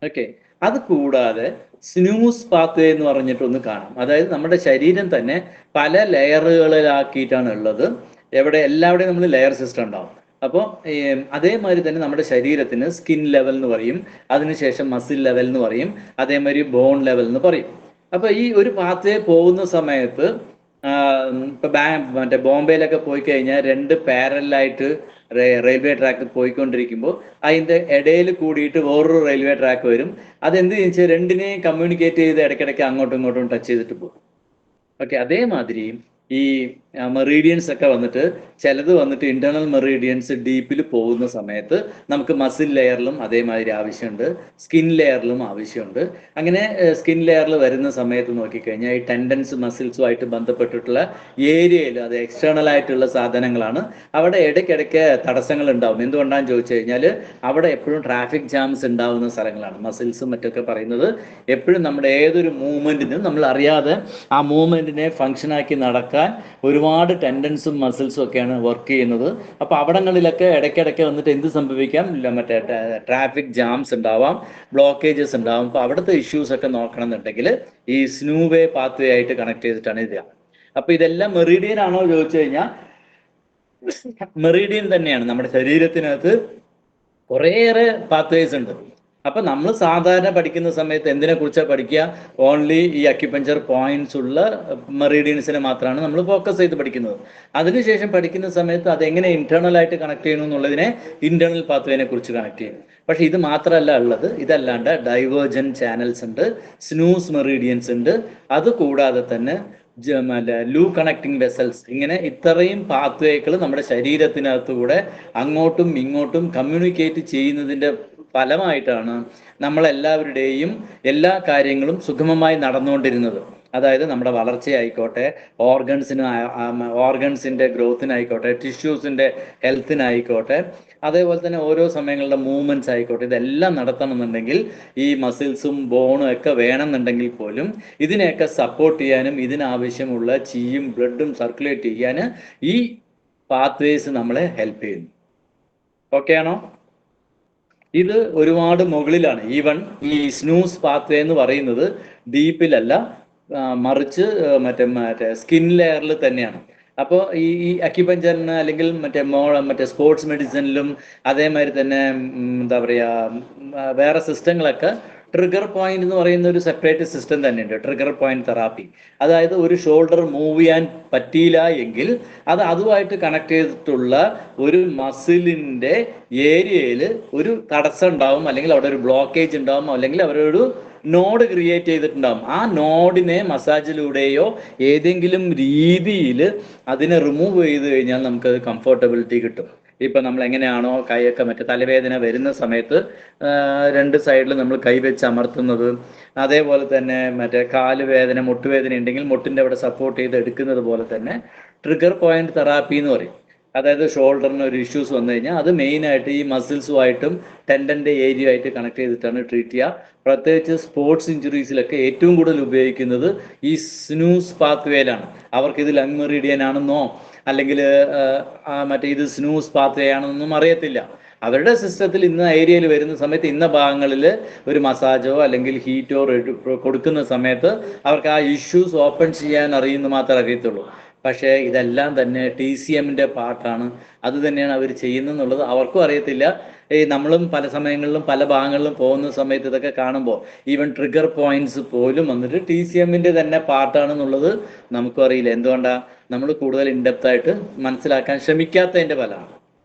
ഓക്കെ, അത് കൂടാതെ സ്നൂസ് പാത്വേ എന്ന് പറഞ്ഞിട്ടൊന്ന് കാണാം. അതായത് നമ്മുടെ ശരീരം തന്നെ പല ലെയറുകളിലാക്കിയിട്ടാണ് ഉള്ളത്. എല്ലാവിടെയും നമ്മൾ ലെയർ സിസ്റ്റം ഉണ്ടാവും. അപ്പോൾ അതേമാതിരി തന്നെ നമ്മുടെ ശരീരത്തിന് സ്കിൻ ലെവൽ എന്ന് പറയും, അതിനുശേഷം മസിൽ ലെവൽ എന്ന് പറയും, അതേമാതിരി ബോൺ ലെവൽ എന്ന് പറയും. അപ്പോൾ ഈ ഒരു പാത്വേ പോകുന്ന സമയത്ത് ഇപ്പൊ ബോംബെയിലൊക്കെ പോയി കഴിഞ്ഞാൽ 2 പാരലായിട്ട് റെയിൽവേ ട്രാക്ക് പോയിക്കൊണ്ടിരിക്കുമ്പോൾ അതിന്റെ ഇടയിൽ കൂടിയിട്ട് വേറൊരു റെയിൽവേ ട്രാക്ക് വരും. അതെന്ത് ചോദിച്ചാൽ രണ്ടിനെയും കമ്മ്യൂണിക്കേറ്റ് ചെയ്ത് ഇടയ്ക്കിടയ്ക്ക് അങ്ങോട്ടും ഇങ്ങോട്ടും ടച്ച് ചെയ്തിട്ട് പോകും. ഓക്കെ, അതേമാതിരി ഈ മെറീഡിയൻസ് ഒക്കെ വന്നിട്ട് ചിലത് വന്നിട്ട് ഇന്റേണൽ മെറീഡിയൻസ് ഡീപ്പിൽ പോകുന്ന സമയത്ത് നമുക്ക് മസിൽ ലെയറിലും അതേമാതിരി ആവശ്യമുണ്ട്, സ്കിൻ ലെയറിലും ആവശ്യമുണ്ട്. അങ്ങനെ സ്കിൻ ലെയറിൽ വരുന്ന സമയത്ത് നോക്കിക്കഴിഞ്ഞാൽ ഈ ടെൻഡൻസ് മസിൽസുമായിട്ട് ബന്ധപ്പെട്ടിട്ടുള്ള ഏരിയയിൽ അത് എക്സ്റ്റേണൽ ആയിട്ടുള്ള സാധനങ്ങളാണ്. അവിടെ ഇടയ്ക്കിടയ്ക്ക് തടസ്സങ്ങൾ ഉണ്ടാവും. എന്തുകൊണ്ടാണെന്ന് ചോദിച്ചു കഴിഞ്ഞാൽ അവിടെ എപ്പോഴും ട്രാഫിക് ജാംസ് ഉണ്ടാവുന്ന സ്ഥലങ്ങളാണ്. മസിൽസും മറ്റൊക്കെ പറയുന്നത് എപ്പോഴും നമ്മുടെ ഏതൊരു മൂവ്മെന്റിനും നമ്മൾ അറിയാതെ ആ മൂവ്മെന്റിനെ ഫങ്ഷനാക്കി നടക്കാൻ ഒരുപാട് ടെൻഡൻസും മസിൽസും ഒക്കെയാണ് വർക്ക് ചെയ്യുന്നത്. അപ്പൊ അവിടങ്ങളിലൊക്കെ ഇടയ്ക്കിടയ്ക്ക് വന്നിട്ട് എന്ത് സംഭവിക്കാം, ട്രാഫിക് ജാംസ് ഉണ്ടാവാം, ബ്ലോക്കേജസ് ഉണ്ടാവും. അപ്പൊ അവിടുത്തെ ഇഷ്യൂസ് ഒക്കെ നോക്കണം എന്നുണ്ടെങ്കിൽ ഈ സ്നൂവേ പാത്വേ ആയിട്ട് കണക്ട് ചെയ്തിട്ടാണ് ഇത്. അപ്പൊ ഇതെല്ലാം മെറീഡിയൻ ആണോ ചോദിച്ചു കഴിഞ്ഞാൽ മെറീഡിയൻ തന്നെയാണ്. നമ്മുടെ ശരീരത്തിനകത്ത് കുറേയേറെ പാത്വേസ് ഉണ്ട്. അപ്പൊ നമ്മൾ സാധാരണ പഠിക്കുന്ന സമയത്ത് എന്തിനെ കുറിച്ചാണ് പഠിക്കുക, ഓൺലി ഈ അക്യുപഞ്ചർ പോയിന്റ്സ് ഉള്ള മെറീഡിയൻസിനെ മാത്രമാണ് നമ്മൾ ഫോക്കസ് ചെയ്ത് പഠിക്കുന്നത്. അതിനുശേഷം പഠിക്കുന്ന സമയത്ത് അതെങ്ങനെ ഇന്റേണൽ ആയിട്ട് കണക്ട് ചെയ്യണം എന്നുള്ളതിനെ ഇന്റേണൽ പാത്വേനെ കുറിച്ച് കണക്ട് ചെയ്യും. പക്ഷെ ഇത് മാത്രമല്ല ഉള്ളത്, ഇതല്ലാണ്ട് ഡൈവേർജൻ ചാനൽസ് ഉണ്ട്, സ്നൂസ് മെറീഡിയൻസ് ഉണ്ട്, അത് കൂടാതെ തന്നെ ലൂ കണക്ടിങ് വെസൽസ്, ഇങ്ങനെ ഇത്രയും പാത്വേകൾ നമ്മുടെ ശരീരത്തിനകത്തുകൂടെ അങ്ങോട്ടും ഇങ്ങോട്ടും കമ്മ്യൂണിക്കേറ്റ് ചെയ്യുന്നതിന്റെ ഫലമായിട്ടാണ് നമ്മളെല്ലാവരുടെയും എല്ലാ കാര്യങ്ങളും സുഗമമായി നടന്നുകൊണ്ടിരുന്നത്. അതായത് നമ്മുടെ വളർച്ചയായിക്കോട്ടെ, ഓർഗൻസിന്റെ ഗ്രോത്തിനായിക്കോട്ടെ, ടിഷ്യൂസിന്റെ ഹെൽത്തിനായിക്കോട്ടെ, അതേപോലെ തന്നെ ഓരോ സമയങ്ങളുടെ മൂവ്മെന്റ്സ് ആയിക്കോട്ടെ, ഇതെല്ലാം നടത്തണമെന്നുണ്ടെങ്കിൽ ഈ മസിൽസും ബോണും ഒക്കെ വേണമെന്നുണ്ടെങ്കിൽ പോലും ഇതിനെയൊക്കെ സപ്പോർട്ട് ചെയ്യാനും ഇതിനാവശ്യമുള്ള ചീയും ബ്ലഡും സർക്കുലേറ്റ് ചെയ്യാൻ ഈ പാത്വേസ് നമ്മളെ ഹെൽപ്പ് ചെയ്യുന്നു. ഓക്കെ ആണോ? ഇത് ഒരുപാട് മുകളിലാണ്. ഈവൺ ഈ സ്നൂസ് പാത്വേ എന്ന് പറയുന്നത് ഡീപ്പിലല്ല, മറിച്ച് മറ്റേ സ്കിൻ ലെയറിൽ തന്നെയാണ്. അപ്പോൾ ഈ അക്യുപഞ്ചറിന് അല്ലെങ്കിൽ മറ്റേ സ്പോർട്സ് മെഡിസിനിലും അതേമാതിരി തന്നെ എന്താ പറയുക വേറെ സിസ്റ്റങ്ങളൊക്കെ ട്രിഗർ പോയിന്റ് എന്ന് പറയുന്ന ഒരു സെപ്പറേറ്റ് സിസ്റ്റം തന്നെയുണ്ട്, ട്രിഗർ പോയിന്റ് തെറാപ്പി. അതായത് ഒരു ഷോൾഡർ മൂവ് ചെയ്യാൻ പറ്റിയില്ല എങ്കിൽ അത് അതുമായിട്ട് കണക്ട് ചെയ്തിട്ടുള്ള ഒരു മസിലിന്റെ ഏരിയയിൽ ഒരു തടസ്സം ഉണ്ടാവും, അല്ലെങ്കിൽ അവിടെ ഒരു ബ്ലോക്കേജ് ഉണ്ടാവും, അല്ലെങ്കിൽ അവരൊരു നോഡ് ക്രിയേറ്റ് ചെയ്തിട്ടുണ്ടാവും. ആ നോഡിനെ മസാജിലൂടെയോ ഏതെങ്കിലും രീതിയിൽ അതിനെ റിമൂവ് ചെയ്ത് കഴിഞ്ഞാൽ നമുക്കത് കംഫർട്ടബിലിറ്റി കിട്ടും. ഇപ്പം നമ്മൾ എങ്ങനെയാണോ കൈയൊക്കെ മറ്റേ തലവേദന വരുന്ന സമയത്ത് രണ്ട് സൈഡിൽ നമ്മൾ കൈവച്ച് അമർത്തുന്നത്, അതേപോലെ തന്നെ മറ്റേ കാല് വേദന മുട്ടുവേദന ഉണ്ടെങ്കിൽ മുട്ടിൻ്റെ അവിടെ സപ്പോർട്ട് ചെയ്ത് എടുക്കുന്നത് പോലെ തന്നെ ട്രിഗർ പോയിന്റ് തെറാപ്പി എന്ന് പറയും. അതായത് ഷോൾഡറിന് ഒരു ഇഷ്യൂസ് വന്നു കഴിഞ്ഞാൽ അത് മെയിനായിട്ട് ഈ മസിൽസുമായിട്ടും ടെൻഡൻ്റെ ഏരിയ ആയിട്ട് കണക്ട് ചെയ്തിട്ടാണ് ട്രീറ്റ് ചെയ്യുക. പ്രത്യേകിച്ച് സ്പോർട്സ് ഇഞ്ചുറീസിലൊക്കെ ഏറ്റവും കൂടുതൽ ഉപയോഗിക്കുന്നത് ഈ സ്നൂസ് പാത്വേയിലാണ്. അവർക്കിത് ലങ് മെറിഡിയൻ ആണെന്നോ അല്ലെങ്കിൽ മറ്റേ ഇത് സ്നൂസ് പാത്വേ ആണെന്നൊന്നും അറിയത്തില്ല. അവരുടെ സിസ്റ്റത്തിൽ ഇന്ന ഏരിയയിൽ വരുന്ന സമയത്ത് ഇന്ന ഭാഗങ്ങളിൽ ഒരു മസാജോ അല്ലെങ്കിൽ ഹീറ്റോ കൊടുക്കുന്ന സമയത്ത് അവർക്ക് ആ ഇഷ്യൂസ് ഓപ്പൺ ചെയ്യാൻ അറിയുന്ന മാത്രമേ അറിയത്തുള്ളൂ. പക്ഷേ ഇതെല്ലാം തന്നെ TCMൻ്റെ പാർട്ടാണ്. അത് തന്നെയാണ് അവർ ചെയ്യുന്നതെന്നുള്ളത് അവർക്കും അറിയത്തില്ല. നമ്മളും പല സമയങ്ങളിലും പല ഭാഗങ്ങളിലും പോകുന്ന സമയത്ത് ഇതൊക്കെ കാണുമ്പോൾ ഈവൻ ട്രിഗർ പോയിന്റ്സ് പോലും വന്നിട്ട് TCMൻ്റെ തന്നെ പാർട്ടാണെന്നുള്ളത് നമുക്കും അറിയില്ല. എന്തുകൊണ്ടാണ്? നമ്മൾ കൂടുതൽ ഇൻഡെപ്ത് ആയിട്ട് മനസ്സിലാക്കാൻ ശ്രമിക്കാത്തതിൻ്റെ ഫലമാണ്.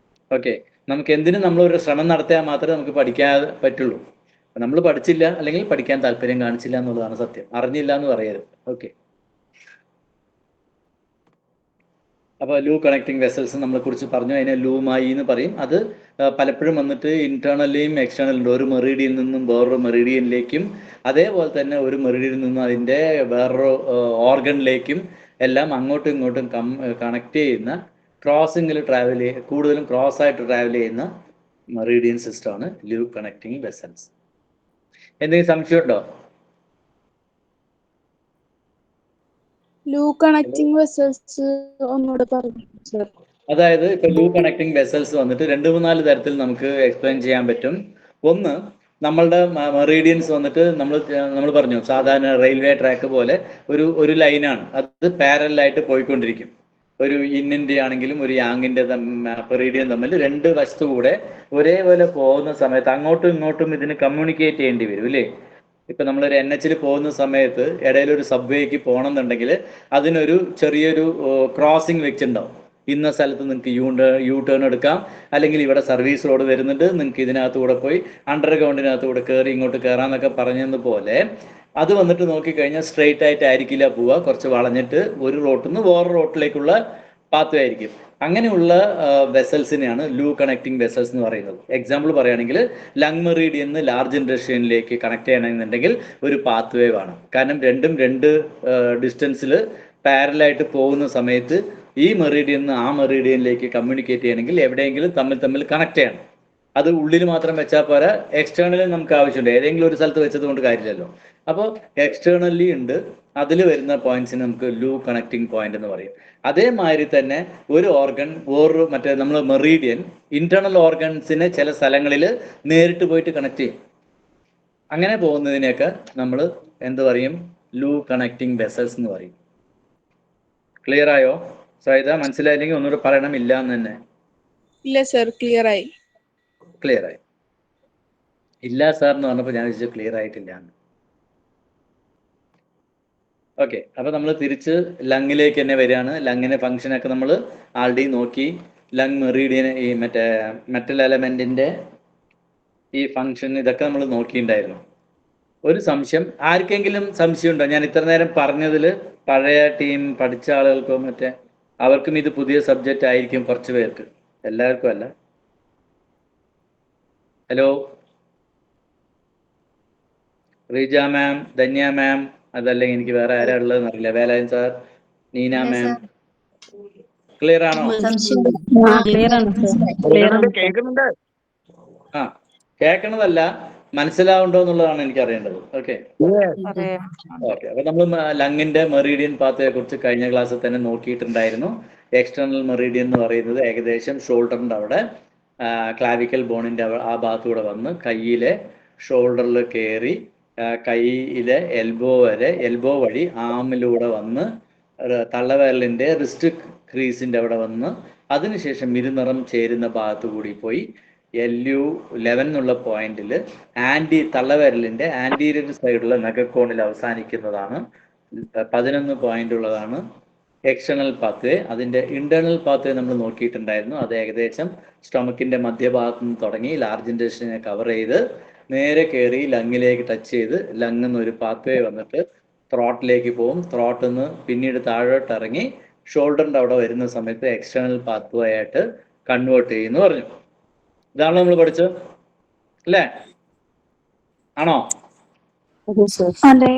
ഓക്കെ, നമുക്ക് എന്തിനും നമ്മളൊരു ശ്രമം നടത്തിയാൽ മാത്രമേ നമുക്ക് പഠിക്കാൻ പറ്റുള്ളൂ. നമ്മൾ പഠിച്ചില്ല അല്ലെങ്കിൽ പഠിക്കാൻ താല്പര്യം കാണിച്ചില്ല എന്നുള്ളതാണ് സത്യം. അറിഞ്ഞില്ല എന്ന് പറയരുത്. ഓക്കെ, അപ്പോൾ ലൂ കണക്റ്റിംഗ് വെസൽസ് നമ്മളെ കുറിച്ച് പറഞ്ഞു. അതിനെ ലൂമായി എന്ന് പറയും. അത് പലപ്പോഴും വന്നിട്ട് ഇന്റേണലിയും എക്സ്റ്റേണലും ഒരു മെറിഡിയനിൽ നിന്നും വേറൊരു മെറിഡിയനിലേക്കും, അതേപോലെ തന്നെ ഒരു മെറിഡിയനിൽ നിന്നും അതിൻ്റെ വേറൊരു ഓർഗനിലേക്കും എല്ലാം അങ്ങോട്ടും ഇങ്ങോട്ടും കണക്ട് ചെയ്യുന്ന ക്രോസിങ്ങിൽ കൂടുതലും ക്രോസ് ആയിട്ട് ട്രാവൽ ചെയ്യുന്ന മെറിഡിയൻ സിസ്റ്റമാണ് ലൂ കണക്റ്റിംഗ് വെസൽസ്. എന്തെങ്കിലും സംശയമുണ്ടോ? ലൂ കണക്റ്റിംഗ് വെസൽസ് ഒന്നുകൂടെ പറഞ്ഞു സർ. അതായത് ഇപ്പൊ ലൂ കണക്റ്റിംഗ് വെസൽസ് വന്നിട്ട് 2-3 തരത്തിൽ നമുക്ക് എക്സ്പ്ലെയിൻ ചെയ്യാൻ പറ്റും. ഒന്ന്, നമ്മളുടെ മെറീഡിയൻസ് വന്നിട്ട് നമ്മൾ പറഞ്ഞു സാധാരണ റെയിൽവേ ട്രാക്ക് പോലെ ഒരു ലൈനാണ്. അത് പാരലായിട്ട് പോയിക്കൊണ്ടിരിക്കും. ഒരു ഇന്നിൻ്റെ ആണെങ്കിലും ഒരു യാങ്ങിൻ്റെ മെറീഡിയൻ തമ്മിൽ രണ്ട് വശത്തു കൂടെ ഒരേപോലെ പോകുന്ന സമയത്ത് അങ്ങോട്ടും ഇങ്ങോട്ടും ഇതിന് കമ്മ്യൂണിക്കേറ്റ് ചെയ്യേണ്ടി വരും അല്ലേ? ഇപ്പം നമ്മളൊരു NHൽ പോകുന്ന സമയത്ത് ഇടയിലൊരു സബ്വേക്ക് പോകണമെന്നുണ്ടെങ്കിൽ അതിനൊരു ചെറിയൊരു ക്രോസിങ് വെച്ചിട്ടുണ്ടാവും. ഇന്ന സ്ഥലത്ത് നിങ്ങൾക്ക് യു ടേൺ എടുക്കാം, അല്ലെങ്കിൽ ഇവിടെ സർവീസ് റോഡ് വരുന്നുണ്ട്, നിങ്ങൾക്ക് ഇതിനകത്ത് കൂടെ പോയി അണ്ടർഗ്രൗണ്ടിനകത്ത് കൂടെ കയറി ഇങ്ങോട്ട് കയറാമെന്നൊക്കെ പറഞ്ഞതുപോലെ അത് വന്നിട്ട് നോക്കിക്കഴിഞ്ഞാൽ സ്ട്രെയിറ്റ് ആയിട്ടായിരിക്കില്ല പോവുക, കുറച്ച് വളഞ്ഞിട്ട് ഒരു റോട്ടിൽ നിന്ന് വേറൊരു റോട്ടിലേക്കുള്ള പാത്വേ ആയിരിക്കും. അങ്ങനെയുള്ള വെസൽസിനെയാണ് ലൂ കണക്റ്റിംഗ് വെസൽസ് എന്ന് പറയുന്നത്. എക്സാമ്പിൾ പറയുകയാണെങ്കിൽ ലങ് മെറീഡിയൻ ലാർജ് ഇൻഡസ്ട്രിയനിലേക്ക് കണക്ട് ചെയ്യണമെന്നുണ്ടെങ്കിൽ ഒരു പാത്വേ വേണം. കാരണം രണ്ടും രണ്ട് ഡിസ്റ്റൻസിൽ പാരലായിട്ട് പോകുന്ന സമയത്ത് ഈ മെറീഡിയൻ നിന്ന് ആ മെറീഡിയനിലേക്ക് കമ്മ്യൂണിക്കേറ്റ് ചെയ്യണമെങ്കിൽ എവിടെയെങ്കിലും തമ്മിൽ കണക്ട് ചെയ്യണം. അത് ഉള്ളിൽ മാത്രം വെച്ചാൽ പോരാ, എക്സ്റ്റേണലി നമുക്ക് ആവശ്യമുണ്ട്. ഏതെങ്കിലും ഒരു സ്ഥലത്ത് വെച്ചത് കൊണ്ട് കാര്യമില്ലല്ലോ. അപ്പോൾ എക്സ്റ്റേണലി ഉണ്ട്, അതിൽ വരുന്ന പോയിന്റ്സിന് നമുക്ക് ലൂ കണക്റ്റിംഗ് പോയിന്റ് എന്ന് പറയും. അതേമാതിരി തന്നെ ഒരു ഓർഗൻ വേറൊരു നമ്മൾ മെറീഡിയൻ ഇന്റേണൽ ഓർഗൻസിനെ ചില സ്ഥലങ്ങളിൽ നേരിട്ട് പോയിട്ട് കണക്ട് ചെയ്യും. അങ്ങനെ പോകുന്നതിനെയൊക്കെ നമ്മൾ എന്ത് പറയും? ലൂ കണക്റ്റിംഗ് വെസൽസ് എന്ന് പറയും. ക്ലിയർ ആയോ സൈദ? മനസ്സിലായില്ലെങ്കിൽ ഒന്നുകൂടെ പറയണം. ഇല്ല എന്ന് തന്നെ. ഇല്ല സർ, ക്ലിയർ ആയി. ക്ലിയർ ആയി. ഇല്ല സാർ എന്ന് പറഞ്ഞപ്പോൾ ഞാൻ വിചാരിച്ചു ക്ലിയർ ആയിട്ടില്ല എന്ന്. ഓക്കെ, അപ്പൊ നമ്മൾ തിരിച്ച് ലങ്ങിലേക്ക് തന്നെ വരികയാണ്. ലങ്ങിന്റെ ഫംഗ്ഷനൊക്കെ നമ്മൾ ആൾറെഡി നോക്കി. ലങ് മെറീഡിയൻ, ഈ മെറ്റൽ എലമെന്റിന്റെ ഈ ഫംഗ്ഷൻ, ഇതൊക്കെ നമ്മൾ നോക്കിയിട്ടുണ്ടായിരുന്നു. ഒരു സംശയം, ആർക്കെങ്കിലും സംശയമുണ്ടോ? ഞാൻ ഇത്ര നേരം പറഞ്ഞതിൽ പഴയ ടീം പഠിച്ച ആളുകൾക്കോ അവർക്കും ഇത് പുതിയ സബ്ജക്റ്റ് ആയിരിക്കും. കുറച്ച് പേർക്ക്, എല്ലാവർക്കും അല്ല. ഹലോ റീജ മാം, ധന്യ മാം, അതല്ലെങ്കിൽ എനിക്ക് വേറെ ആരാ ഉള്ളതെന്ന് അറിയില്ല. വേലായൻ സാർ, നീന മാം, ക്ലിയർ ആണോ? ആ, കേൾക്കണതല്ല, മനസ്സിലാവുണ്ടോ എന്നുള്ളതാണ് എനിക്ക് അറിയേണ്ടത്. Okay okay. അപ്പൊ നമ്മൾ ലങ്ങിന്റെ മെറീഡിയൻ പാത്തയെ കുറിച്ച് കഴിഞ്ഞ ക്ലാസ്സിൽ തന്നെ നോക്കിയിട്ടുണ്ടായിരുന്നു. എക്സ്റ്റേണൽ മെറീഡിയൻ എന്ന് പറയുന്നത് ഏകദേശം ഷോൾഡറിന്റെ അവിടെ ക്ലാവിക്കൽ ബോണിന്റെ ആ ഭാഗത്തൂടെ വന്ന് കയ്യിലെ ഷോൾഡറിൽ കയറി കൈയിലെ എൽബോ വഴി ആമിലൂടെ വന്ന് തള്ളവിരലിന്റെ റിസ്റ്റ് ക്രീസിന്റെ അവിടെ വന്ന് അതിനുശേഷം ഇരുനിറം ചേരുന്ന ഭാഗത്തു കൂടി പോയി LU11 എന്നുള്ള പോയിന്റിൽ തള്ളവിരലിന്റെ ആന്റീരിയർ സൈഡുള്ള നഖക്കോണിൽ അവസാനിക്കുന്നതാണ്. 11 പോയിന്റ് ഉള്ളതാണ് എക്സ്റ്റേണൽ പാത്വേ. അതിന്റെ ഇന്റേണൽ പാത്വേ നമ്മൾ നോക്കിയിട്ടുണ്ടായിരുന്നു. അത് ഏകദേശം സ്റ്റൊമക്കിന്റെ മധ്യഭാഗത്ത് നിന്ന് തുടങ്ങി ലാർജ് ഇൻറ്റെസ്റ്റൈനെ കവർ ചെയ്ത് നേരെ കയറി ലങ്ങിലേക്ക് ടച്ച് ചെയ്ത് ലങ്ങിൽ നിന്ന് ഒരു പാത്വേ വന്നിട്ട് ത്രോട്ടിലേക്ക് പോകും. ത്രോട്ടിൽ നിന്ന് പിന്നീട് താഴോട്ട് ഇറങ്ങി ഷോൾഡറിൻ്റെ അവിടെ വരുന്ന സമയത്ത് എക്സ്റ്റേണൽ പാത്വേ ആയിട്ട് കൺവേർട്ട് ചെയ്യുന്നു പറഞ്ഞു. ഇതാണല്ലോ നമ്മൾ പഠിച്ചത് അല്ലേ? ആണോ? അതെ.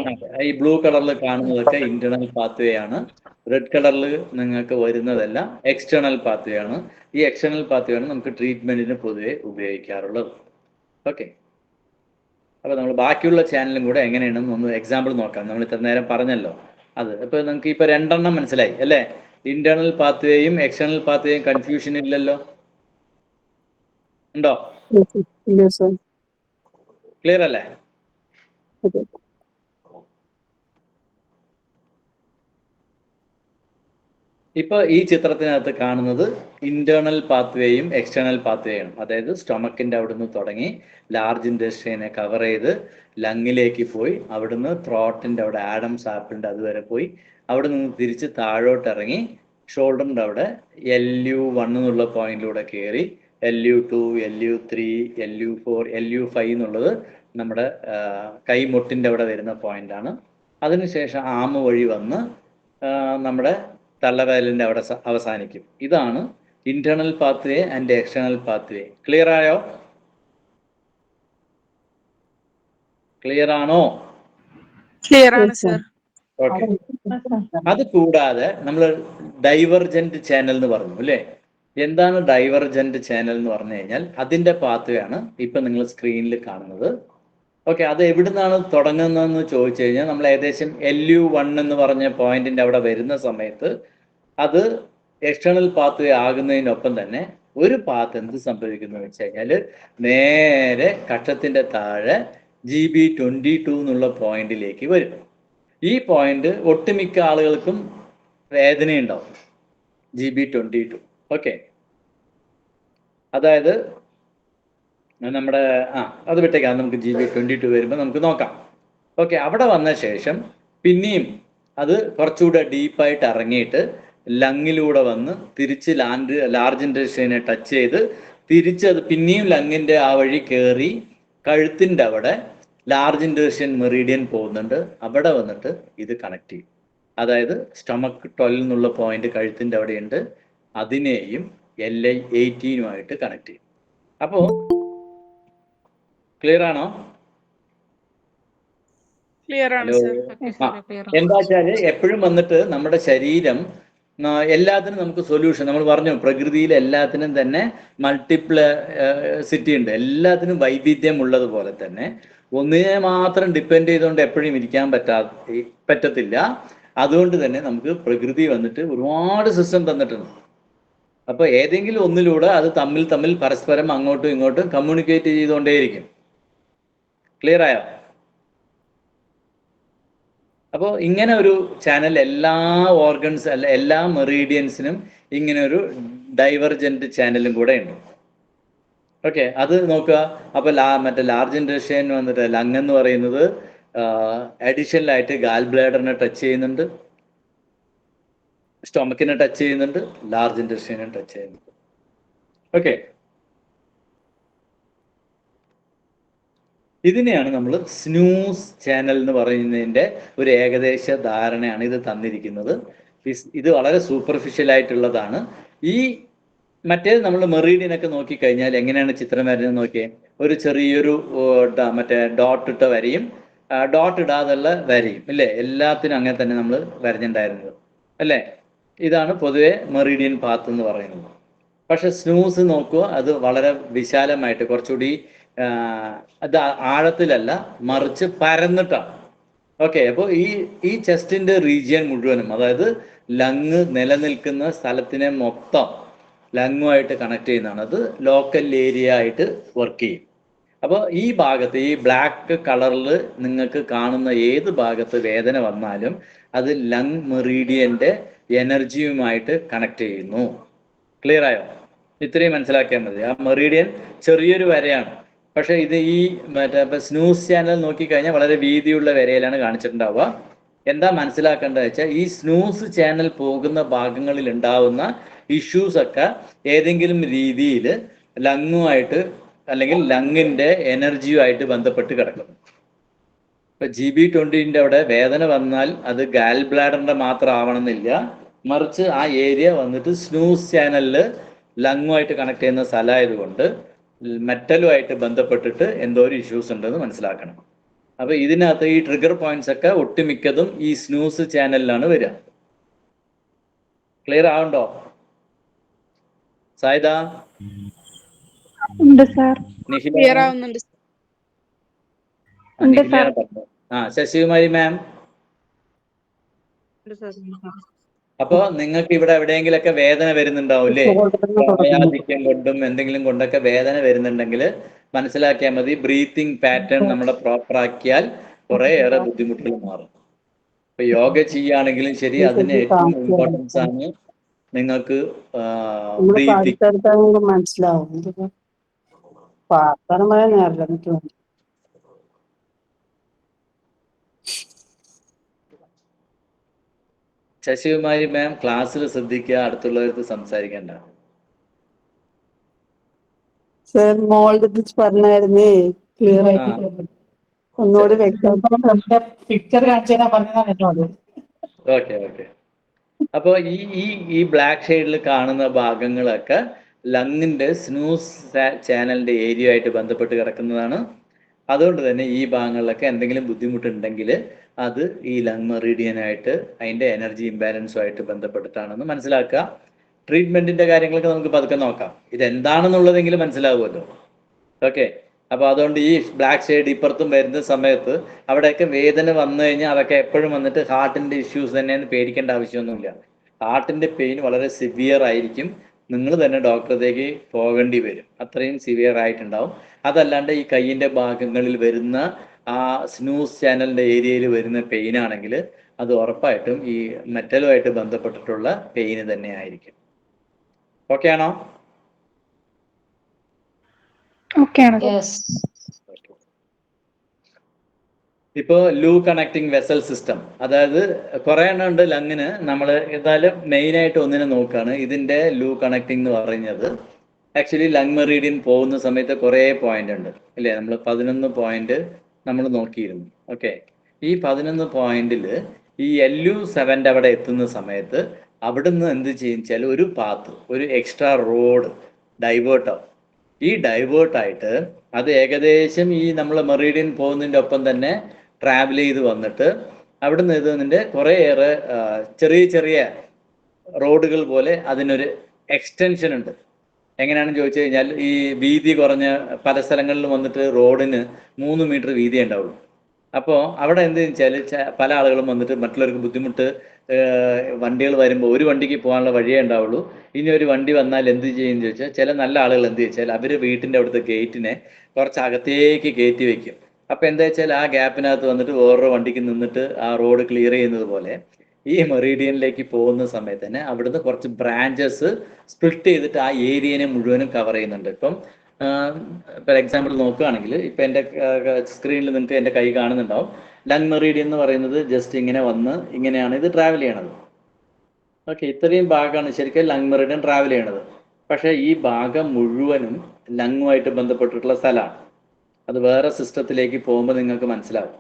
ഈ ബ്ലൂ കളറിൽ കാണുന്നതൊക്കെ ഇന്റേണൽ പാത്വേ ആണ്. റെഡ് കളറിൽ നിങ്ങൾക്ക് വരുന്നതെല്ലാം എക്സ്റ്റേണൽ പാത്വേ ആണ്. ഈ എക്സ്റ്റേണൽ പാത്വേ ആണ് നമുക്ക് ട്രീറ്റ്മെന്റിന് പൊതുവെ ഉപയോഗിക്കാറുള്ളത്. ഓക്കെ, അപ്പോൾ നമ്മൾ ബാക്കിയുള്ള ചാനലും കൂടെ എങ്ങനെയാണെന്ന് ഒന്ന് എക്സാമ്പിൾ നോക്കാം. നമ്മൾ ഇത്ര നേരം പറഞ്ഞല്ലോ അത്. അപ്പോൾ നിങ്ങൾക്ക് ഇപ്പോൾ 2 എണ്ണം മനസ്സിലായി അല്ലേ? ഇന്റേണൽ പാത്വേയും എക്സ്റ്റേണൽ പാത്വേയും കൺഫ്യൂഷൻ ഇല്ലല്ലോ? ഉണ്ടോ? ക്ലിയർ അല്ലേ? ഇപ്പൊ ഈ ചിത്രത്തിനകത്ത് കാണുന്നത് ഇന്റേണൽ പാത്വേയും എക്സ്റ്റേണൽ പാത്വേയും. അതായത് സ്റ്റൊമക്കിന്റെ അവിടുന്ന് തുടങ്ങി ലാർജ് ഇൻഡസ്ട്രീനെ കവർ ചെയ്ത് ലങ്ങിലേക്ക് പോയി, അവിടുന്ന് ത്രോട്ടിന്റെ അവിടെ ആഡംസ് ആപ്പിളിന്റെ അതുവരെ പോയി, അവിടെ നിന്ന് തിരിച്ച് താഴോട്ട് ഇറങ്ങി ഷോൾഡറിന്റെ അവിടെ LU1 എന്നുള്ള പോയിന്റിലൂടെ കയറി LU2, LU3, LU4, LU5 എന്നുള്ളത് നമ്മുടെ കൈമുട്ടിന്റെ അവിടെ വരുന്ന പോയിന്റാണ്. അതിനുശേഷം ആമ വഴി വന്ന് നമ്മുടെ തള്ളവിരലിന്റെ അവിടെ അവസാനിക്കും. ഇതാണ് internal pathway and external pathway. Clear ആയോ? ക്ലിയർ ആണോ? ക്ലിയർ ആണ് സർ. ഓക്കെ. അത് കൂടാതെ നമ്മൾ ഡൈവർജന്റ് ചാനൽ എന്ന് പറഞ്ഞു അല്ലേ? എന്താണ് ഡൈവർജന്റ് ചാനൽ എന്ന് പറഞ്ഞു കഴിഞ്ഞാൽ അതിന്റെ പാത്വേ ആണ് ഇപ്പൊ നിങ്ങൾ സ്ക്രീനിൽ കാണുന്നത്. ഓക്കെ, അത് എവിടുന്നാണ് തുടങ്ങുന്നതെന്ന് ചോദിച്ചു കഴിഞ്ഞാൽ നമ്മൾ ഏകദേശം LU1 എന്ന് പറഞ്ഞ പോയിന്റിന്റെ അവിടെ വരുന്ന സമയത്ത് അത് എക്സ്റ്റേണൽ പാത്വേ ആകുന്നതിനൊപ്പം തന്നെ ഒരു പാത്ത് എന്ത് സംഭവിക്കുന്നു വെച്ച് കഴിഞ്ഞാൽ നേരെ കക്ഷത്തിന്റെ താഴെ GB22 എന്നുള്ള പോയിന്റിലേക്ക് വരും. ഈ പോയിന്റ് ഒട്ടുമിക്ക ആളുകൾക്കും വേദനയുണ്ടാവും, GB22. ഓക്കെ, അതായത് നമ്മുടെ അത് വിട്ടേക്കാം, നമുക്ക് GB22 വരുമ്പോൾ നമുക്ക് നോക്കാം. ഓക്കെ, അവിടെ വന്ന ശേഷം പിന്നെയും അത് കുറച്ചുകൂടെ ഡീപ്പായിട്ട് ഇറങ്ങിയിട്ട് ലങ്ങിലൂടെ വന്ന് തിരിച്ച് ലാർജ് ഇൻഡസ്ട്രീനെ ടച്ച് ചെയ്ത് തിരിച്ച് അത് പിന്നെയും ലങ്ങിന്റെ ആ വഴി കയറി കഴുത്തിന്റെ അവിടെ ലാർജ് ഇൻഡസ്ട്രിയൻ മെറീഡിയൻ പോകുന്നുണ്ട്. അവിടെ വന്നിട്ട് ഇത് കണക്ട് ചെയ്യും. അതായത് സ്റ്റൊമക്ക് 12 എന്നുള്ള പോയിന്റ് കഴുത്തിന്റെ അവിടെയുണ്ട്, അതിനെയും LI18 കണക്ട് ചെയ്യും. അപ്പോ ക്ലിയർ ആണോ? ക്ലിയർ ആണ് ഹലോ. സർ. എന്താ വെച്ചാല് എപ്പോഴും വന്നിട്ട് നമ്മുടെ ശരീരം എല്ലാത്തിനും നമുക്ക് സൊല്യൂഷൻ, നമ്മൾ പറഞ്ഞു പ്രകൃതിയിൽ എല്ലാത്തിനും തന്നെ മൾട്ടിപ്ലിസിറ്റി ഉണ്ട്, എല്ലാത്തിനും വൈവിധ്യം ഉള്ളതുപോലെ തന്നെ ഒന്നിനെ മാത്രം ഡിപ്പെൻഡ് ചെയ്തുകൊണ്ട് എപ്പോഴും ഇരിക്കാൻ പറ്റത്തില്ല. അതുകൊണ്ട് തന്നെ നമുക്ക് പ്രകൃതി വന്നിട്ട് ഒരുപാട് സിസ്റ്റം തന്നിട്ടുണ്ട്. അപ്പൊ ഏതെങ്കിലും ഒന്നിലൂടെ അത് തമ്മിൽ പരസ്പരം അങ്ങോട്ടും ഇങ്ങോട്ടും കമ്മ്യൂണിക്കേറ്റ് ചെയ്തുകൊണ്ടേയിരിക്കും. ക്ലിയർ ആയോ? അപ്പോൾ ഇങ്ങനെ ഒരു ചാനൽ എല്ലാ ഓർഗൻസ് അല്ല എല്ലാ മെറീഡിയൻസിനും ഇങ്ങനെ ഒരു ഡൈവർജന്റ് ചാനലും കൂടെ ഉണ്ട്. ഓക്കെ, അത് നോക്കുക. അപ്പൊ മറ്റേ ലാർജ് ഇൻഡസ്ട്രിയൻ വന്നിട്ട് ലങ് എന്ന് പറയുന്നത് അഡീഷണൽ ആയിട്ട് ഗാൽ ബ്ലാഡറിനെ ടച്ച് ചെയ്യുന്നുണ്ട്, സ്റ്റൊമക്കിനെ ടച്ച് ചെയ്യുന്നുണ്ട്, ലാർജ് ഇൻഡസ്ട്രിയനെ ടച്ച് ചെയ്യുന്നുണ്ട്. ഓക്കെ, ഇതിനെയാണ് നമ്മൾ സ്നൂസ് ചാനൽ എന്ന് പറയുന്നതിൻ്റെ ഒരു ഏകദേശ ധാരണയാണ് ഇത് തന്നിരിക്കുന്നത്. ഇത് വളരെ സൂപ്പർഫിഷ്യൽ ആയിട്ടുള്ളതാണ്. ഈ മറ്റേത് നമ്മൾ മെറീഡിയനൊക്കെ നോക്കിക്കഴിഞ്ഞാൽ എങ്ങനെയാണ് ചിത്രം വരുന്നത് നോക്കിയേ. ഒരു ചെറിയൊരു മറ്റേ ഡോട്ട് ഇട്ട വരയും ഡോട്ട് ഇടാതുള്ള വരയും ഇല്ലേ, എല്ലാത്തിനും അങ്ങനെ തന്നെ നമ്മൾ വരഞ്ഞിട്ടുണ്ടായിരുന്നത് അല്ലേ. ഇതാണ് പൊതുവെ മെറീഡിയൻ പാത്ത് എന്ന് പറയുന്നത്. പക്ഷെ സ്നൂസ് നോക്കുക, അത് വളരെ വിശാലമായിട്ട് കുറച്ചുകൂടി അത് ആഴത്തിലല്ല, മറിച്ച് പരന്നിട്ടാണ്. ഓക്കെ, അപ്പോൾ ഈ ചെസ്റ്റിന്റെ റീജിയൻ മുഴുവനും, അതായത് ലങ് നിലനിൽക്കുന്ന സ്ഥലത്തിനെ മൊത്തം ലങ്ങുമായിട്ട് കണക്ട് ചെയ്യുന്നതാണ്. അത് ലോക്കൽ ഏരിയ ആയിട്ട് വർക്ക് ചെയ്യും. അപ്പോൾ ഈ ഭാഗത്ത് ഈ ബ്ലാക്ക് കളറിൽ നിങ്ങൾക്ക് കാണുന്ന ഏത് ഭാഗത്ത് വേദന വന്നാലും അത് ലങ് മെറീഡിയന്റെ എനർജിയുമായിട്ട് കണക്ട് ചെയ്യുന്നു. ക്ലിയർ ആയോ? ഇത്രയും മനസ്സിലാക്കിയാൽ മതി. ആ മെറീഡിയൻ ചെറിയൊരു വരയാണ്, പക്ഷെ ഇത് ഈ മറ്റേ സ്നൂസ് ചാനൽ നോക്കിക്കഴിഞ്ഞാൽ വളരെ വീതിയുള്ള വരയിലാണ് കാണിച്ചിട്ടുണ്ടാവുക. എന്താ മനസ്സിലാക്കേണ്ടത് വെച്ചാൽ ഈ സ്നൂസ് ചാനൽ പോകുന്ന ഭാഗങ്ങളിൽ ഉണ്ടാവുന്ന ഇഷ്യൂസ് ഒക്കെ ഏതെങ്കിലും രീതിയിൽ ലങ്ങുമായിട്ട് അല്ലെങ്കിൽ ലങ്ങിന്റെ എനർജിയുമായിട്ട് ബന്ധപ്പെട്ട് കിടക്കുന്നു. ഇപ്പൊ GB20 അവിടെ വേദന വന്നാൽ അത് ഗാൽ ബ്ലാഡറിന്റെ മാത്രം ആവണമെന്നില്ല, മറിച്ച് ആ ഏരിയ വന്നിട്ട് സ്നൂസ് ചാനലിൽ ലങ്ങുമായിട്ട് കണക്ട് ചെയ്യുന്ന സ്ഥലമായതുകൊണ്ട് മെറ്റലുമായിട്ട് ബന്ധപ്പെട്ടിട്ട് എന്തോ ഒരു ഇഷ്യൂസ് ഉണ്ടെന്ന് മനസ്സിലാക്കണം. അപ്പൊ ഇതിനകത്ത് ഈ ട്രിഗർ പോയിന്റ്സ് ഒക്കെ ഒട്ടുമിക്കതും ഈ സ്നൂസ് ചാനലിലാണ് വരിക. ക്ലിയർ ആവുണ്ടോ സായിദ? ഉണ്ട് സാർ. ക്ലിയർ ആവുന്നുണ്ട്. ഉണ്ട് സാർ. ശശികുമാരി മാം, അപ്പോ നിങ്ങൾക്ക് ഇവിടെ എവിടെയെങ്കിലൊക്കെ വേദന വരുന്നുണ്ടാവില്ലേ? ആധിക്യം കൊണ്ടും എന്തെങ്കിലും കൊണ്ടൊക്കെ വേദന വരുന്നുണ്ടെങ്കിൽ മനസ്സിലാക്കിയാൽ മതി. ബ്രീത്തിങ് പാറ്റേൺ നമ്മളെ പ്രോപ്പർ ആക്കിയാൽ കുറേയേറെ ബുദ്ധിമുട്ടുകൾ മാറും. ഇപ്പൊ യോഗ ചെയ്യുകയാണെങ്കിലും ശരി, അതിന് ഏറ്റവും ഇമ്പോർട്ടൻസ് ആണ് നിങ്ങൾക്ക് ബ്രീത്തിങ്. മനസ്സിലാവും. പ്രാർത്ഥനമായ നേരില്ല. ശശികുമാരി മാം ക്ലാസ്സിൽ ശ്രദ്ധിക്കുക, അടുത്തുള്ളവർക്ക് സംസാരിക്കണ്ട. സർ മോളുടെ കുറിച്ച് പറഞ്ഞായിരുന്നേ, ക്ലിയർ ആയിട്ട് ഒന്നുകൂടി വ്യക്തമായിട്ട് പിക്ചർ കാണിച്ചാൽ പറഞ്ഞത്. Okay okay. അപ്പോൾ ഈ ബ്ലാക്ക് ഷെയ്ഡിൽ കാണുന്ന ഭാഗങ്ങളൊക്കെ ലങ്ങിന്റെ സ്നൂസ് ചാനലിന്റെ ഏരിയ ആയിട്ട് ബന്ധപ്പെട്ട് കിടക്കുന്നതാണ്. അതുകൊണ്ട് തന്നെ ഈ ഭാഗങ്ങളിലൊക്കെ എന്തെങ്കിലും ബുദ്ധിമുട്ടുണ്ടെങ്കിൽ അത് ഈ ലങ് മെറിഡിയനായിട്ട് അതിന്റെ എനർജി ഇംബാലൻസുമായിട്ട് ബന്ധപ്പെട്ടിട്ടാണെന്ന് മനസ്സിലാക്കുക. ട്രീറ്റ്മെന്റിന്റെ കാര്യങ്ങളൊക്കെ നമുക്ക് പതുക്കെ നോക്കാം. ഇതെന്താണെന്നുള്ളതെങ്കിലും മനസ്സിലാവുമല്ലോ. ഓക്കെ. അപ്പോൾ അതുകൊണ്ട് ഈ ബ്ലാക്ക് ഷെയ്ഡ് ഇപ്പുറത്തും വരുന്ന സമയത്ത് അവിടെയൊക്കെ വേദന വന്നു കഴിഞ്ഞാൽ അതൊക്കെ എപ്പോഴും വന്നിട്ട് ഹാർട്ടിന്റെ ഇഷ്യൂസ് തന്നെയെന്ന് പേടിക്കേണ്ട ആവശ്യമൊന്നുമില്ല. ഹാർട്ടിന്റെ പെയിൻ വളരെ സിവിയർ ആയിരിക്കും. നിങ്ങൾ തന്നെ ഡോക്ടറേക്ക് പോകേണ്ടി വരും. അത്രയും സിവിയർ ആയിട്ടുണ്ടാവും. അതല്ലാണ്ട് ഈ കൈയിന്റെ ഭാഗങ്ങളിൽ വരുന്ന ആ സ്നൂസ് ചാനലിന്റെ ഏരിയയിൽ വരുന്ന പെയിൻ ആണെങ്കിൽ അത് ഉറപ്പായിട്ടും ഈ മെറ്റലുമായിട്ട് ബന്ധപ്പെട്ടിട്ടുള്ള പെയിന് തന്നെ ആയിരിക്കും. ഓക്കെ ആണോ? ഇപ്പോൾ ലൂ കണക്ടിങ് വെസൽ സിസ്റ്റം, അതായത് കുറേ എണ്ണം ഉണ്ട് ലങ്ങിന്. നമ്മൾ എന്തായാലും മെയിനായിട്ട് ഒന്നിനെ നോക്കുകയാണ്. ഇതിന്റെ ലൂ കണക്ടിങ് എന്ന് പറയുന്നത് ആക്ച്വലി ലങ് മെറീഡിയൻ പോകുന്ന സമയത്ത് കുറേ പോയിന്റ് ഉണ്ട് അല്ലേ? നമ്മൾ 11 പോയിന്റ് നമ്മൾ നോക്കിയിരുന്നു. ഓക്കെ. ഈ 11 പോയിന്റിൽ ഈ LU7 അവിടെ എത്തുന്ന സമയത്ത് അവിടുന്ന് എന്ത് ചെയ്യുച്ചാൽ ഒരു പാത്ത്, ഒരു എക്സ്ട്രാ റോഡ് ഡൈവേർട്ട് ആവും. ഈ ഡൈവേർട്ടായിട്ട് അത് ഏകദേശം ഈ നമ്മൾ മെറീഡിയൻ പോകുന്നതിൻ്റെ ഒപ്പം തന്നെ ട്രാവൽ ചെയ്ത് വന്നിട്ട് അവിടുന്ന് ഇതിൻ്റെ കുറേയേറെ ചെറിയ ചെറിയ റോഡുകൾ പോലെ അതിനൊരു എക്സ്റ്റൻഷൻ ഉണ്ട്. എങ്ങനെയാണെന്ന് ചോദിച്ചു കഴിഞ്ഞാൽ ഈ വീതി കുറഞ്ഞ പല സ്ഥലങ്ങളിലും വന്നിട്ട് റോഡിന് 3 മീറ്റർ വീതിയേ ഉണ്ടാവുള്ളൂ. അപ്പോൾ അവിടെ എന്ത് വെച്ചാൽ പല ആളുകളും വന്നിട്ട് മറ്റുള്ളവർക്ക് ബുദ്ധിമുട്ട്, വണ്ടികൾ വരുമ്പോൾ ഒരു വണ്ടിക്ക് പോകാനുള്ള വഴിയേ ഉണ്ടാവുള്ളൂ. ഇനി ഒരു വണ്ടി വന്നാൽ എന്ത് ചെയ്യുമെന്ന് ചോദിച്ചാൽ ചില നല്ല ആളുകൾ എന്ത് വെച്ചാൽ അവർ വീട്ടിൻ്റെ അവിടുത്തെ ഗേറ്റിനെ കുറച്ച് അകത്തേക്ക് കയറ്റി വെക്കും. അപ്പോൾ എന്താ വെച്ചാൽ ആ ഗ്യാപ്പിനകത്ത് വന്നിട്ട് വേറൊരു വണ്ടിക്ക് നിന്നിട്ട് ആ റോഡ് ക്ലിയർ ചെയ്യുന്നത് പോലെ ഈ മെറീഡിയനിലേക്ക് പോകുന്ന സമയത്ത് തന്നെ അവിടുന്ന് കുറച്ച് ബ്രാഞ്ചസ് സ്പ്ലിറ്റ് ചെയ്തിട്ട് ആ ഏരിയനെ മുഴുവനും കവർ ചെയ്യുന്നുണ്ട്. ഇപ്പം ഫോർ എക്സാമ്പിൾ നോക്കുകയാണെങ്കിൽ ഇപ്പം എൻ്റെ സ്ക്രീനിൽ നിങ്ങൾക്ക് എൻ്റെ കൈ കാണുന്നുണ്ടാവും. ലങ് മെറീഡിയൻ എന്ന് പറയുന്നത് ജസ്റ്റ് ഇങ്ങനെ വന്ന് ഇങ്ങനെയാണ് ഇത് ട്രാവൽ ചെയ്യണത്. ഓക്കെ. ഇത്രയും ഭാഗമാണ് ശരിക്കും ലങ് മെറീഡിയൻ ട്രാവൽ ചെയ്യണത്. പക്ഷേ ഈ ഭാഗം മുഴുവനും ലങ്ങുമായിട്ട് ബന്ധപ്പെട്ടിട്ടുള്ള സ്ഥലമാണ്. അത് വേറെ സിസ്റ്റത്തിലേക്ക് പോകുമ്പോൾ നിങ്ങൾക്ക് മനസ്സിലാവും.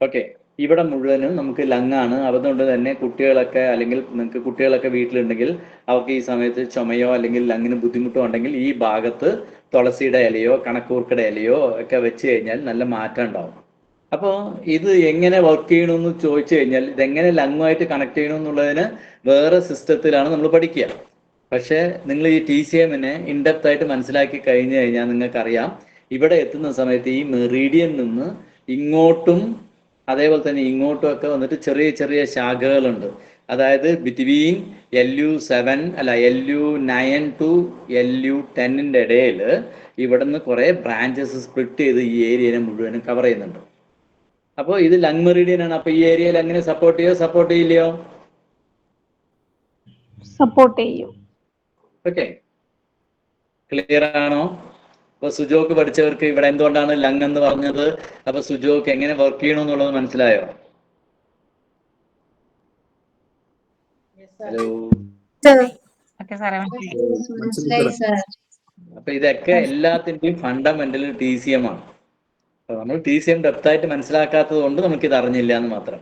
ഓക്കെ. ഇവിടെ മുഴുവനും നമുക്ക് ലങ്ങാണ്. അതുകൊണ്ട് തന്നെ കുട്ടികളൊക്കെ, അല്ലെങ്കിൽ നിങ്ങൾക്ക് കുട്ടികളൊക്കെ വീട്ടിലുണ്ടെങ്കിൽ അവർക്ക് ഈ സമയത്ത് ചുമയോ അല്ലെങ്കിൽ ലങ്ങിന് ബുദ്ധിമുട്ടോ ഉണ്ടെങ്കിൽ ഈ ഭാഗത്ത് തുളസിയുടെ ഇലയോ കണക്കൂർക്കയുടെ ഇലയോ ഒക്കെ വെച്ച് കഴിഞ്ഞാൽ നല്ല മാറ്റം ഉണ്ടാവും. അപ്പോൾ ഇത് എങ്ങനെ വർക്ക് ചെയ്യണമെന്ന് ചോദിച്ചു കഴിഞ്ഞാൽ ഇതെങ്ങനെ ലങ്ങുമായിട്ട് കണക്ട് ചെയ്യണമെന്നുള്ളതിന് വേറെ സിസ്റ്റത്തിലാണ് നമ്മൾ പഠിക്കുക. പക്ഷേ നിങ്ങൾ ഈ TCMനെ ഇൻഡെപ്ത് ആയിട്ട് മനസ്സിലാക്കി കഴിഞ്ഞു കഴിഞ്ഞാൽ നിങ്ങൾക്കറിയാം ഇവിടെ എത്തുന്ന സമയത്ത് ഈ മെറീഡിയൻ നിന്ന് ഇങ്ങോട്ടും അതേപോലെ തന്നെ ഇങ്ങോട്ടും ഒക്കെ വന്നിട്ട് ചെറിയ ചെറിയ ശാഖകളുണ്ട്. അതായത് ബിറ്റ്വീൻ LU9 ടു LU10 ഇടയിൽ ഇവിടുന്ന് കുറേ ബ്രാഞ്ചസ് സ്പ്ലിറ്റ് ചെയ്ത് ഈ ഏരിയനെ മുഴുവനും കവർ ചെയ്യുന്നുണ്ട്. അപ്പോൾ ഇത് ലങ് മെറീഡിയൻ ആണ്. അപ്പോൾ ഈ ഏരിയയിൽ എങ്ങനെ സപ്പോർട്ട് ചെയ്യോ, സപ്പോർട്ട് ചെയ്യില്ലയോ? സപ്പോർട്ട് ചെയ്യും. ഓക്കെ. ക്ലിയർ ആണോ? അപ്പൊ സുജോക്ക് പഠിച്ചവർക്ക് ഇവിടെ എന്തുകൊണ്ടാണ് ലങ് എന്ന് പറഞ്ഞത്, അപ്പൊ സുജോക്ക് എങ്ങനെ വർക്ക് ചെയ്യണമെന്നുള്ളത് മനസ്സിലായോ? ഹലോ. അപ്പൊ ഇതൊക്കെ എല്ലാത്തിന്റെയും ഫണ്ടമെന്റൽ TCM ആണ്. അപ്പൊ നമ്മൾ TCM ഡെപ്തായിട്ട് മനസ്സിലാക്കാത്തത് കൊണ്ട് നമുക്കിത് അറിഞ്ഞില്ല എന്ന് മാത്രം.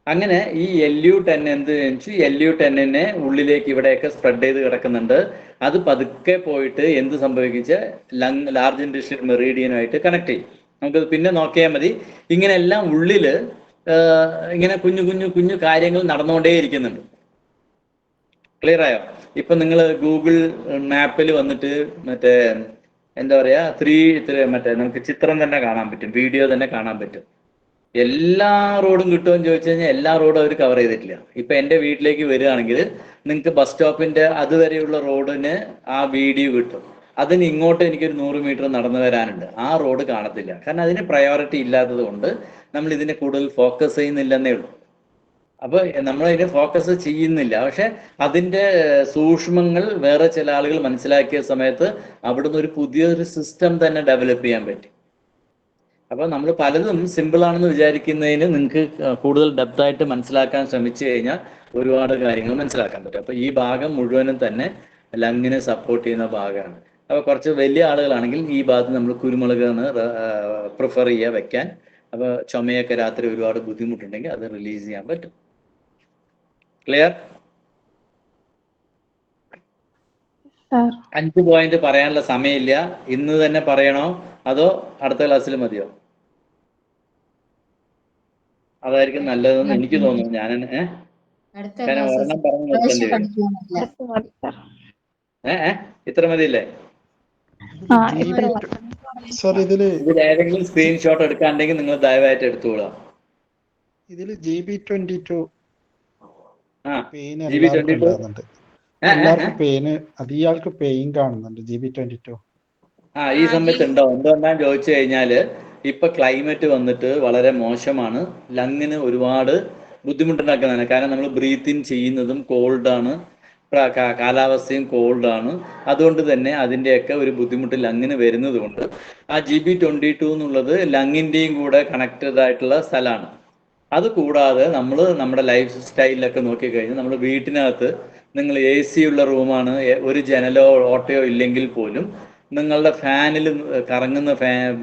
അങ്ങനെ ഈ LU10 എന്ത് വെച്ചു, LU10നെ ഉള്ളിലേക്ക് ഇവിടെയൊക്കെ സ്പ്രെഡ് ചെയ്ത് കിടക്കുന്നുണ്ട്. അത് പതുക്കെ പോയിട്ട് എന്ത് സംഭവിക്കുക, ലാർജ് ഇൻഡസ്ട്രിയൽ മെറീഡിയനുമായിട്ട് കണക്ട് ചെയ്യും. നമുക്കത് പിന്നെ നോക്കിയാൽ മതി. ഇങ്ങനെയെല്ലാം ഉള്ളില് ഇങ്ങനെ കുഞ്ഞു കാര്യങ്ങൾ നടന്നുകൊണ്ടേ ഇരിക്കുന്നുണ്ട്. ക്ലിയർ ആയോ? ഇപ്പൊ നിങ്ങൾ ഗൂഗിൾ മാപ്പിൽ വന്നിട്ട് മറ്റേ എന്താ പറയാ മറ്റേ നമുക്ക് ചിത്രം തന്നെ കാണാൻ പറ്റും, വീഡിയോ തന്നെ കാണാൻ പറ്റും. എല്ലാ റോഡും കിട്ടുമെന്ന് ചോദിച്ചു കഴിഞ്ഞാൽ എല്ലാ റോഡും അവർ കവർ ചെയ്തിട്ടില്ല. ഇപ്പൊ എൻ്റെ വീട്ടിലേക്ക് വരികയാണെങ്കിൽ നിങ്ങൾക്ക് ബസ് സ്റ്റോപ്പിന്റെ അതുവരെയുള്ള റോഡിന് ആ വീഡിയോ കിട്ടും. അതിന് ഇങ്ങോട്ട് എനിക്കൊരു 100 മീറ്റർ നടന്നു വരാനുണ്ട്, ആ റോഡ് കാണത്തില്ല. കാരണം അതിന് പ്രയോറിറ്റി ഇല്ലാത്തത് കൊണ്ട് നമ്മൾ ഇതിനെ കൂടുതൽ ഫോക്കസ് ചെയ്യുന്നില്ലെന്നേ ഉള്ളൂ. അപ്പൊ നമ്മൾ അതിനെ ഫോക്കസ് ചെയ്യുന്നില്ല. പക്ഷെ അതിന്റെ സൂക്ഷ്മങ്ങൾ വേറെ ചില ആളുകൾ മനസ്സിലാക്കിയ സമയത്ത് അവിടുന്ന് ഒരു പുതിയൊരു സിസ്റ്റം തന്നെ ഡെവലപ്പ് ചെയ്യാൻ പറ്റും. അപ്പൊ നമ്മൾ പലതും സിമ്പിൾ ആണെന്ന് വിചാരിക്കുന്നതിന് നിങ്ങൾക്ക് കൂടുതൽ ഡെപ്തായിട്ട് മനസ്സിലാക്കാൻ ശ്രമിച്ചു കഴിഞ്ഞാൽ ഒരുപാട് കാര്യങ്ങൾ മനസ്സിലാക്കാൻ പറ്റും. അപ്പൊ ഈ ഭാഗം മുഴുവനും തന്നെ ലങ്ങിനെ സപ്പോർട്ട് ചെയ്യുന്ന ഭാഗമാണ്. അപ്പൊ കുറച്ച് വലിയ ആളുകളാണെങ്കിൽ ഈ ഭാഗത്ത് നമ്മൾ കുരുമുളക് പ്രിഫർ ചെയ്യുക വെക്കാൻ. അപ്പൊ ചുമയൊക്കെ രാത്രി ഒരുപാട് ബുദ്ധിമുട്ടുണ്ടെങ്കിൽ അത് റിലീസ് ചെയ്യാൻ പറ്റും. ക്ലിയർ? 5 പോയിന്റ് പറയാനുള്ള സമയമില്ല. ഇന്ന് തന്നെ പറയണോ അതോ അടുത്ത ക്ലാസ്സിൽ മതിയോ? അതായിരിക്കും നല്ലതെന്ന് എനിക്ക് തോന്നുന്നു. ഞാൻ ഒരെണ്ണം പറഞ്ഞ് നിർത്തേണ്ടി വരും. ഇത്ര മതിയില്ലേ? ഇതിലേതെങ്കിലും സ്ക്രീൻഷോട്ട് എടുക്കാണ്ടെങ്കിൽ നിങ്ങൾ ദയവായിട്ട് എടുത്തുകൊള്ളാം. ഇതില് GB22 എല്ലാവർക്കും പെയിന് ഇയാൾക്ക് പെയിൻ കാണുന്നുണ്ട്. GB22 ഈ സമയത്ത് ഉണ്ടാവും. എന്തുകൊണ്ടാന്ന് ചോദിച്ചു കഴിഞ്ഞാല് ഇപ്പൊ ക്ലൈമറ്റ് വന്നിട്ട് വളരെ മോശമാണ്, ലങ്ങിന് ഒരുപാട് ബുദ്ധിമുട്ടുണ്ടാക്കുന്നതാണ്. കാരണം നമ്മൾ ബ്രീത്ത് ഇൻ ചെയ്യുന്നതും കോൾഡാണ്, കാലാവസ്ഥയും കോൾഡാണ്. അതുകൊണ്ട് തന്നെ അതിൻ്റെയൊക്കെ ഒരു ബുദ്ധിമുട്ട് ലങ്ങിന് വരുന്നത് കൊണ്ട് ആ GB22 എന്നുള്ളത് ലങ്ങിൻ്റെയും കൂടെ കണക്റ്റഡ് ആയിട്ടുള്ള സ്ഥലമാണ്. അത് കൂടാതെ നമ്മൾ നമ്മുടെ ലൈഫ് സ്റ്റൈലിലൊക്കെ നോക്കിക്കഴിഞ്ഞാൽ നമ്മൾ വീട്ടിനകത്ത് നിങ്ങൾ AC ഉള്ള റൂമാണ്, ഒരു ജനലോ ഓട്ടയോ ഇല്ലെങ്കിൽ പോലും നിങ്ങളുടെ ഫാനിൽ കറങ്ങുന്ന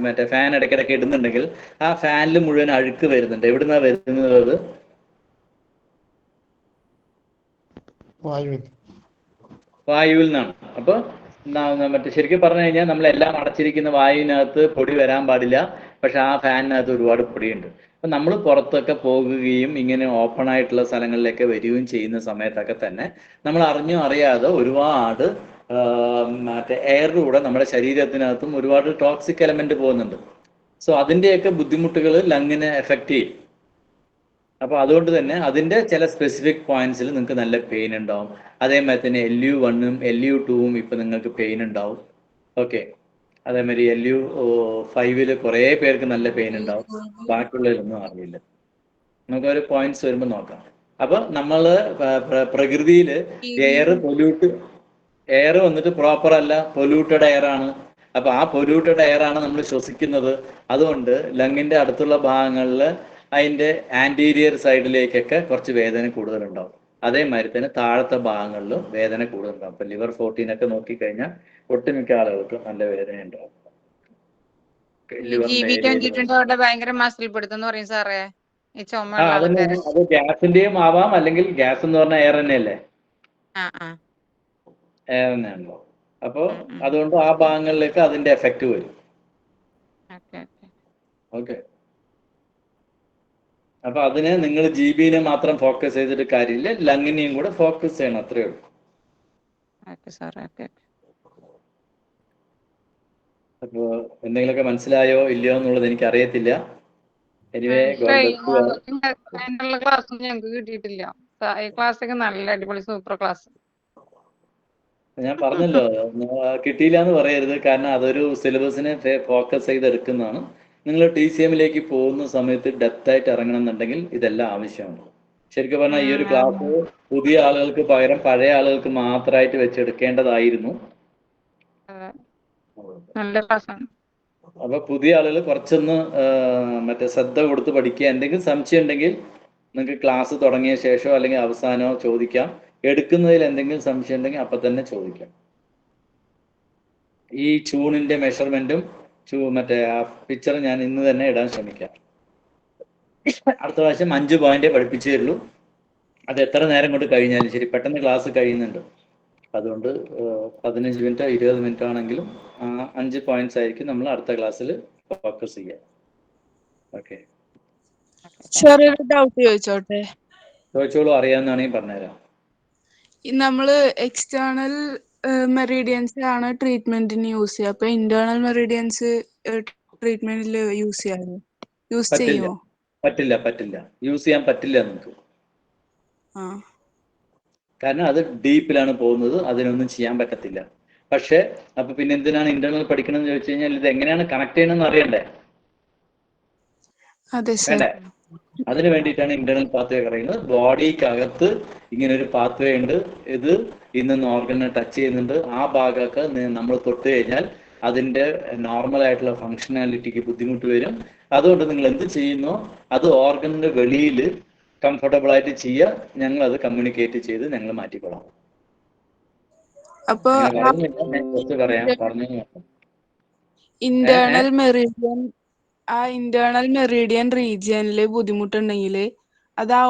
മറ്റേ ഫാൻ ഇടയ്ക്കിടയ്ക്ക് ഇടുന്നുണ്ടെങ്കിൽ ആ ഫാനിൽ മുഴുവൻ അഴുക്ക് വരുന്നുണ്ട്. എവിടുന്നാ വരുന്നത്? വായുവിൽ നിന്നാണ്. അപ്പൊ മറ്റേ ശരിക്കും പറഞ്ഞു കഴിഞ്ഞാൽ നമ്മളെല്ലാം അടച്ചിരിക്കുന്ന വായുവിനകത്ത് പൊടി വരാൻ പാടില്ല. പക്ഷെ ആ ഫാനിനകത്ത് ഒരുപാട് പൊടിയുണ്ട്. അപ്പൊ നമ്മൾ പുറത്തൊക്കെ പോകുകയും ഇങ്ങനെ ഓപ്പൺ ആയിട്ടുള്ള സ്ഥലങ്ങളിലേക്ക് വരികയും ചെയ്യുന്ന സമയത്തൊക്കെ തന്നെ നമ്മൾ അറിഞ്ഞോ അറിയാതെ ഒരുപാട് മറ്റേ എയറിലൂടെ നമ്മുടെ ശരീരത്തിനകത്തും ഒരുപാട് ടോക്സിക് എലമെന്റ് പോകുന്നുണ്ട്. സോ അതിൻ്റെയൊക്കെ ബുദ്ധിമുട്ടുകൾ ലങ്ങിനെ എഫക്റ്റ് ചെയ്യും. അപ്പൊ അതുകൊണ്ട് തന്നെ അതിന്റെ ചില സ്പെസിഫിക് പോയിന്റ്സിൽ നിങ്ങൾക്ക് നല്ല പെയിൻ ഉണ്ടാവും. അതേമാതിരി തന്നെ LU1ഉം LU2ഉം ഇപ്പൊ നിങ്ങൾക്ക് പെയിൻ ഉണ്ടാവും. ഓക്കെ, അതേമാതിരി LU5 കുറേ പേർക്ക് നല്ല പെയിൻ ഉണ്ടാവും, ബാക്കിയുള്ളവരൊന്നും അറിയില്ല. നമുക്കൊരു പോയിന്റ്സ് വരുമ്പോൾ നോക്കാം. അപ്പൊ നമ്മള് പ്രകൃതിയിൽ എയർ വന്നിട്ട് പ്രോപ്പർ അല്ല, പൊല്യൂട്ടഡ് എയർ ആണ്. അപ്പൊ ആ പൊല്യൂട്ടഡ് എയർ ആണ് നമ്മൾ ശ്വസിക്കുന്നത്. അതുകൊണ്ട് ലങ്ങിന്റെ അടുത്തുള്ള ഭാഗങ്ങളിൽ അതിന്റെ ആന്റീരിയർ സൈഡിലേക്കൊക്കെ കുറച്ച് വേദന കൂടുതലുണ്ടാവും. അതേമാതിരി തന്നെ താഴത്തെ ഭാഗങ്ങളിലും വേദന കൂടുതലുണ്ടാവും. ഇപ്പൊ ലിവർ 14 ഒക്കെ നോക്കിക്കഴിഞ്ഞാൽ ഒട്ടുമിക്ക ആളുകൾക്ക് നല്ല വേദന ഉണ്ടാവും. ഭയങ്കര മസിൽ പിടുത്തം പറയും സാറേ. അത് ഗ്യാസിന്റെയും ആവാം, അല്ലെങ്കിൽ ഗ്യാസ് എന്ന് പറഞ്ഞാൽ എയർ തന്നെയല്ലേ, എയർ തന്നെയാണല്ലോ. അപ്പൊ അതുകൊണ്ട് ആ ഭാഗങ്ങളിലേക്ക് അതിന്റെ എഫക്റ്റ് വരും. ഓക്കെ, അപ്പൊ അതിന് നിങ്ങൾ GB മാത്രം ഫോക്കസ് ചെയ്തിട്ട് കാര്യമില്ല, ലങ്ങിനെയും കൂടെ ഫോക്കസ് ചെയ്യണം, അത്രേ ഉള്ളൂ. അപ്പൊ എന്തെങ്കിലുമൊക്കെ മനസ്സിലായോ ഇല്ലയോ എന്നുള്ളത് എനിക്ക് അറിയത്തില്ല. എനിവേ ക്ലാസ് ഞങ്ങൾക്ക് കിട്ടിയിട്ടില്ല. ക്ലാസ്സൊക്കെ നല്ല അടിപൊളി സൂപ്പർ ക്ലാസ്. ഞാൻ പറഞ്ഞല്ലോ, കിട്ടിയില്ല എന്ന് പറയരുത്. കാരണം അതൊരു സിലബസിനെ ഫോക്കസ് ചെയ്തെടുക്കുന്നതാണ്. നിങ്ങൾ TCMലേക്ക് പോകുന്ന സമയത്ത് ഡെപ്ത് ആയിട്ട് ഇറങ്ങണം എന്നുണ്ടെങ്കിൽ ഇതെല്ലാം ആവശ്യമാണ്. ശരിക്കും പറഞ്ഞാൽ ഈ ഒരു ക്ലാസ് പുതിയ ആളുകൾക്ക് പകരം പഴയ ആളുകൾക്ക് മാത്രമായിട്ട് വെച്ചെടുക്കേണ്ടതായിരുന്നു. അപ്പൊ പുതിയ ആളുകൾ കുറച്ചൊന്ന് മറ്റേ ശ്രദ്ധ കൊടുത്ത് പഠിക്കുക. എന്തെങ്കിലും സംശയം ഉണ്ടെങ്കിൽ നിങ്ങൾക്ക് ക്ലാസ് തുടങ്ങിയ ശേഷമോ അല്ലെങ്കിൽ അവസാനമോ ചോദിക്കാം. എടുക്കുന്നതിൽ എന്തെങ്കിലും സംശയം ഉണ്ടെങ്കിൽ അപ്പൊ തന്നെ ചോദിക്കാം. ഈ ചൂണിന്റെ മെഷർമെന്റും മറ്റേ ആ പിക്ചർ ഞാൻ ഇന്ന് തന്നെ ഇടാൻ ശ്രമിക്കാം. അടുത്ത പ്രാവശ്യം 5 പോയിന്റ് പഠിപ്പിച്ചു തരുള്ളൂ. അത് എത്ര നേരം കൊണ്ട് കഴിഞ്ഞാലും ശരി, പെട്ടെന്ന് ക്ലാസ് കഴിയുന്നുണ്ട്. അതുകൊണ്ട് 15 മിനിറ്റോ 20 മിനിറ്റോ ആണെങ്കിലും 5 പോയിന്റ്സ് ആയിരിക്കും നമ്മൾ അടുത്ത ക്ലാസ്സിൽ ഫോക്കസ് ചെയ്യുക. ഓക്കെ, സാർ ഒരു ഡൗട്ട് ചോദിച്ചോട്ടെ? ചോദിച്ചോളൂ, അറിയാവുന്നതാണെങ്കിൽ പറഞ്ഞുതരാം. നമ്മള് എക്സ്റ്റേണൽ മെറീഡിയൻസ് ആണ് ട്രീറ്റ്മെന്റിന് യൂസ് ചെയ്യുക. അപ്പൊ ഇന്റേണൽ മെറീഡിയൻസ് ട്രീറ്റ്മെന്റിൽ യൂസ് ചെയ്യുമോ? പറ്റില്ല, യൂസ് ചെയ്യാൻ പറ്റില്ല നമുക്ക്. ആ, കാരണം അത് ഡീപ്പിലാണ് പോകുന്നത്, അതിനൊന്നും ചെയ്യാൻ പറ്റത്തില്ല. പക്ഷെ അപ്പൊ പിന്നെ എന്തിനാണ് ഇന്റേണൽ പഠിക്കണമെന്ന് ചോദിച്ചു കഴിഞ്ഞാൽ ഇത് എങ്ങനെയാണ് കണക്ട് ചെയ്യണമെന്ന് അറിയണ്ടേ? അതെ സർ. വേണ്ടേ? അതിന് വേണ്ടിയിട്ടാണ് ഇന്റേണൽ പാത്വേ പറയുന്നത്. ബോഡിക്കകത്ത് ഇങ്ങനെ ഒരു പാത്വേ ഉണ്ട്, ഇത് ഇന്നൊന്ന് ഓർഗനെ ടച്ച് ചെയ്യുന്നുണ്ട്, ആ ഭാഗമൊക്കെ നമ്മൾ തൊട്ട് കഴിഞ്ഞാൽ അതിന്റെ നോർമൽ ആയിട്ടുള്ള ഫങ്ഷനാലിറ്റിക്ക് ബുദ്ധിമുട്ട് വരും. അതുകൊണ്ട് നിങ്ങൾ എന്ത് ചെയ്യുന്നോ അത് ഓർഗനിന്റെ വെളിയിൽ കംഫർട്ടബിൾ ആയിട്ട് ചെയ്യുക. ഞങ്ങൾ അത് കമ്മ്യൂണിക്കേറ്റ് ചെയ്ത് ഞങ്ങൾ മാറ്റിക്കൊള്ളാം. അപ്പൊ ഇന്റേണൽ മെറീഡിയൻ റീജിയനിൽ ബുദ്ധിമുട്ടുണ്ടെങ്കിൽ അത് ആ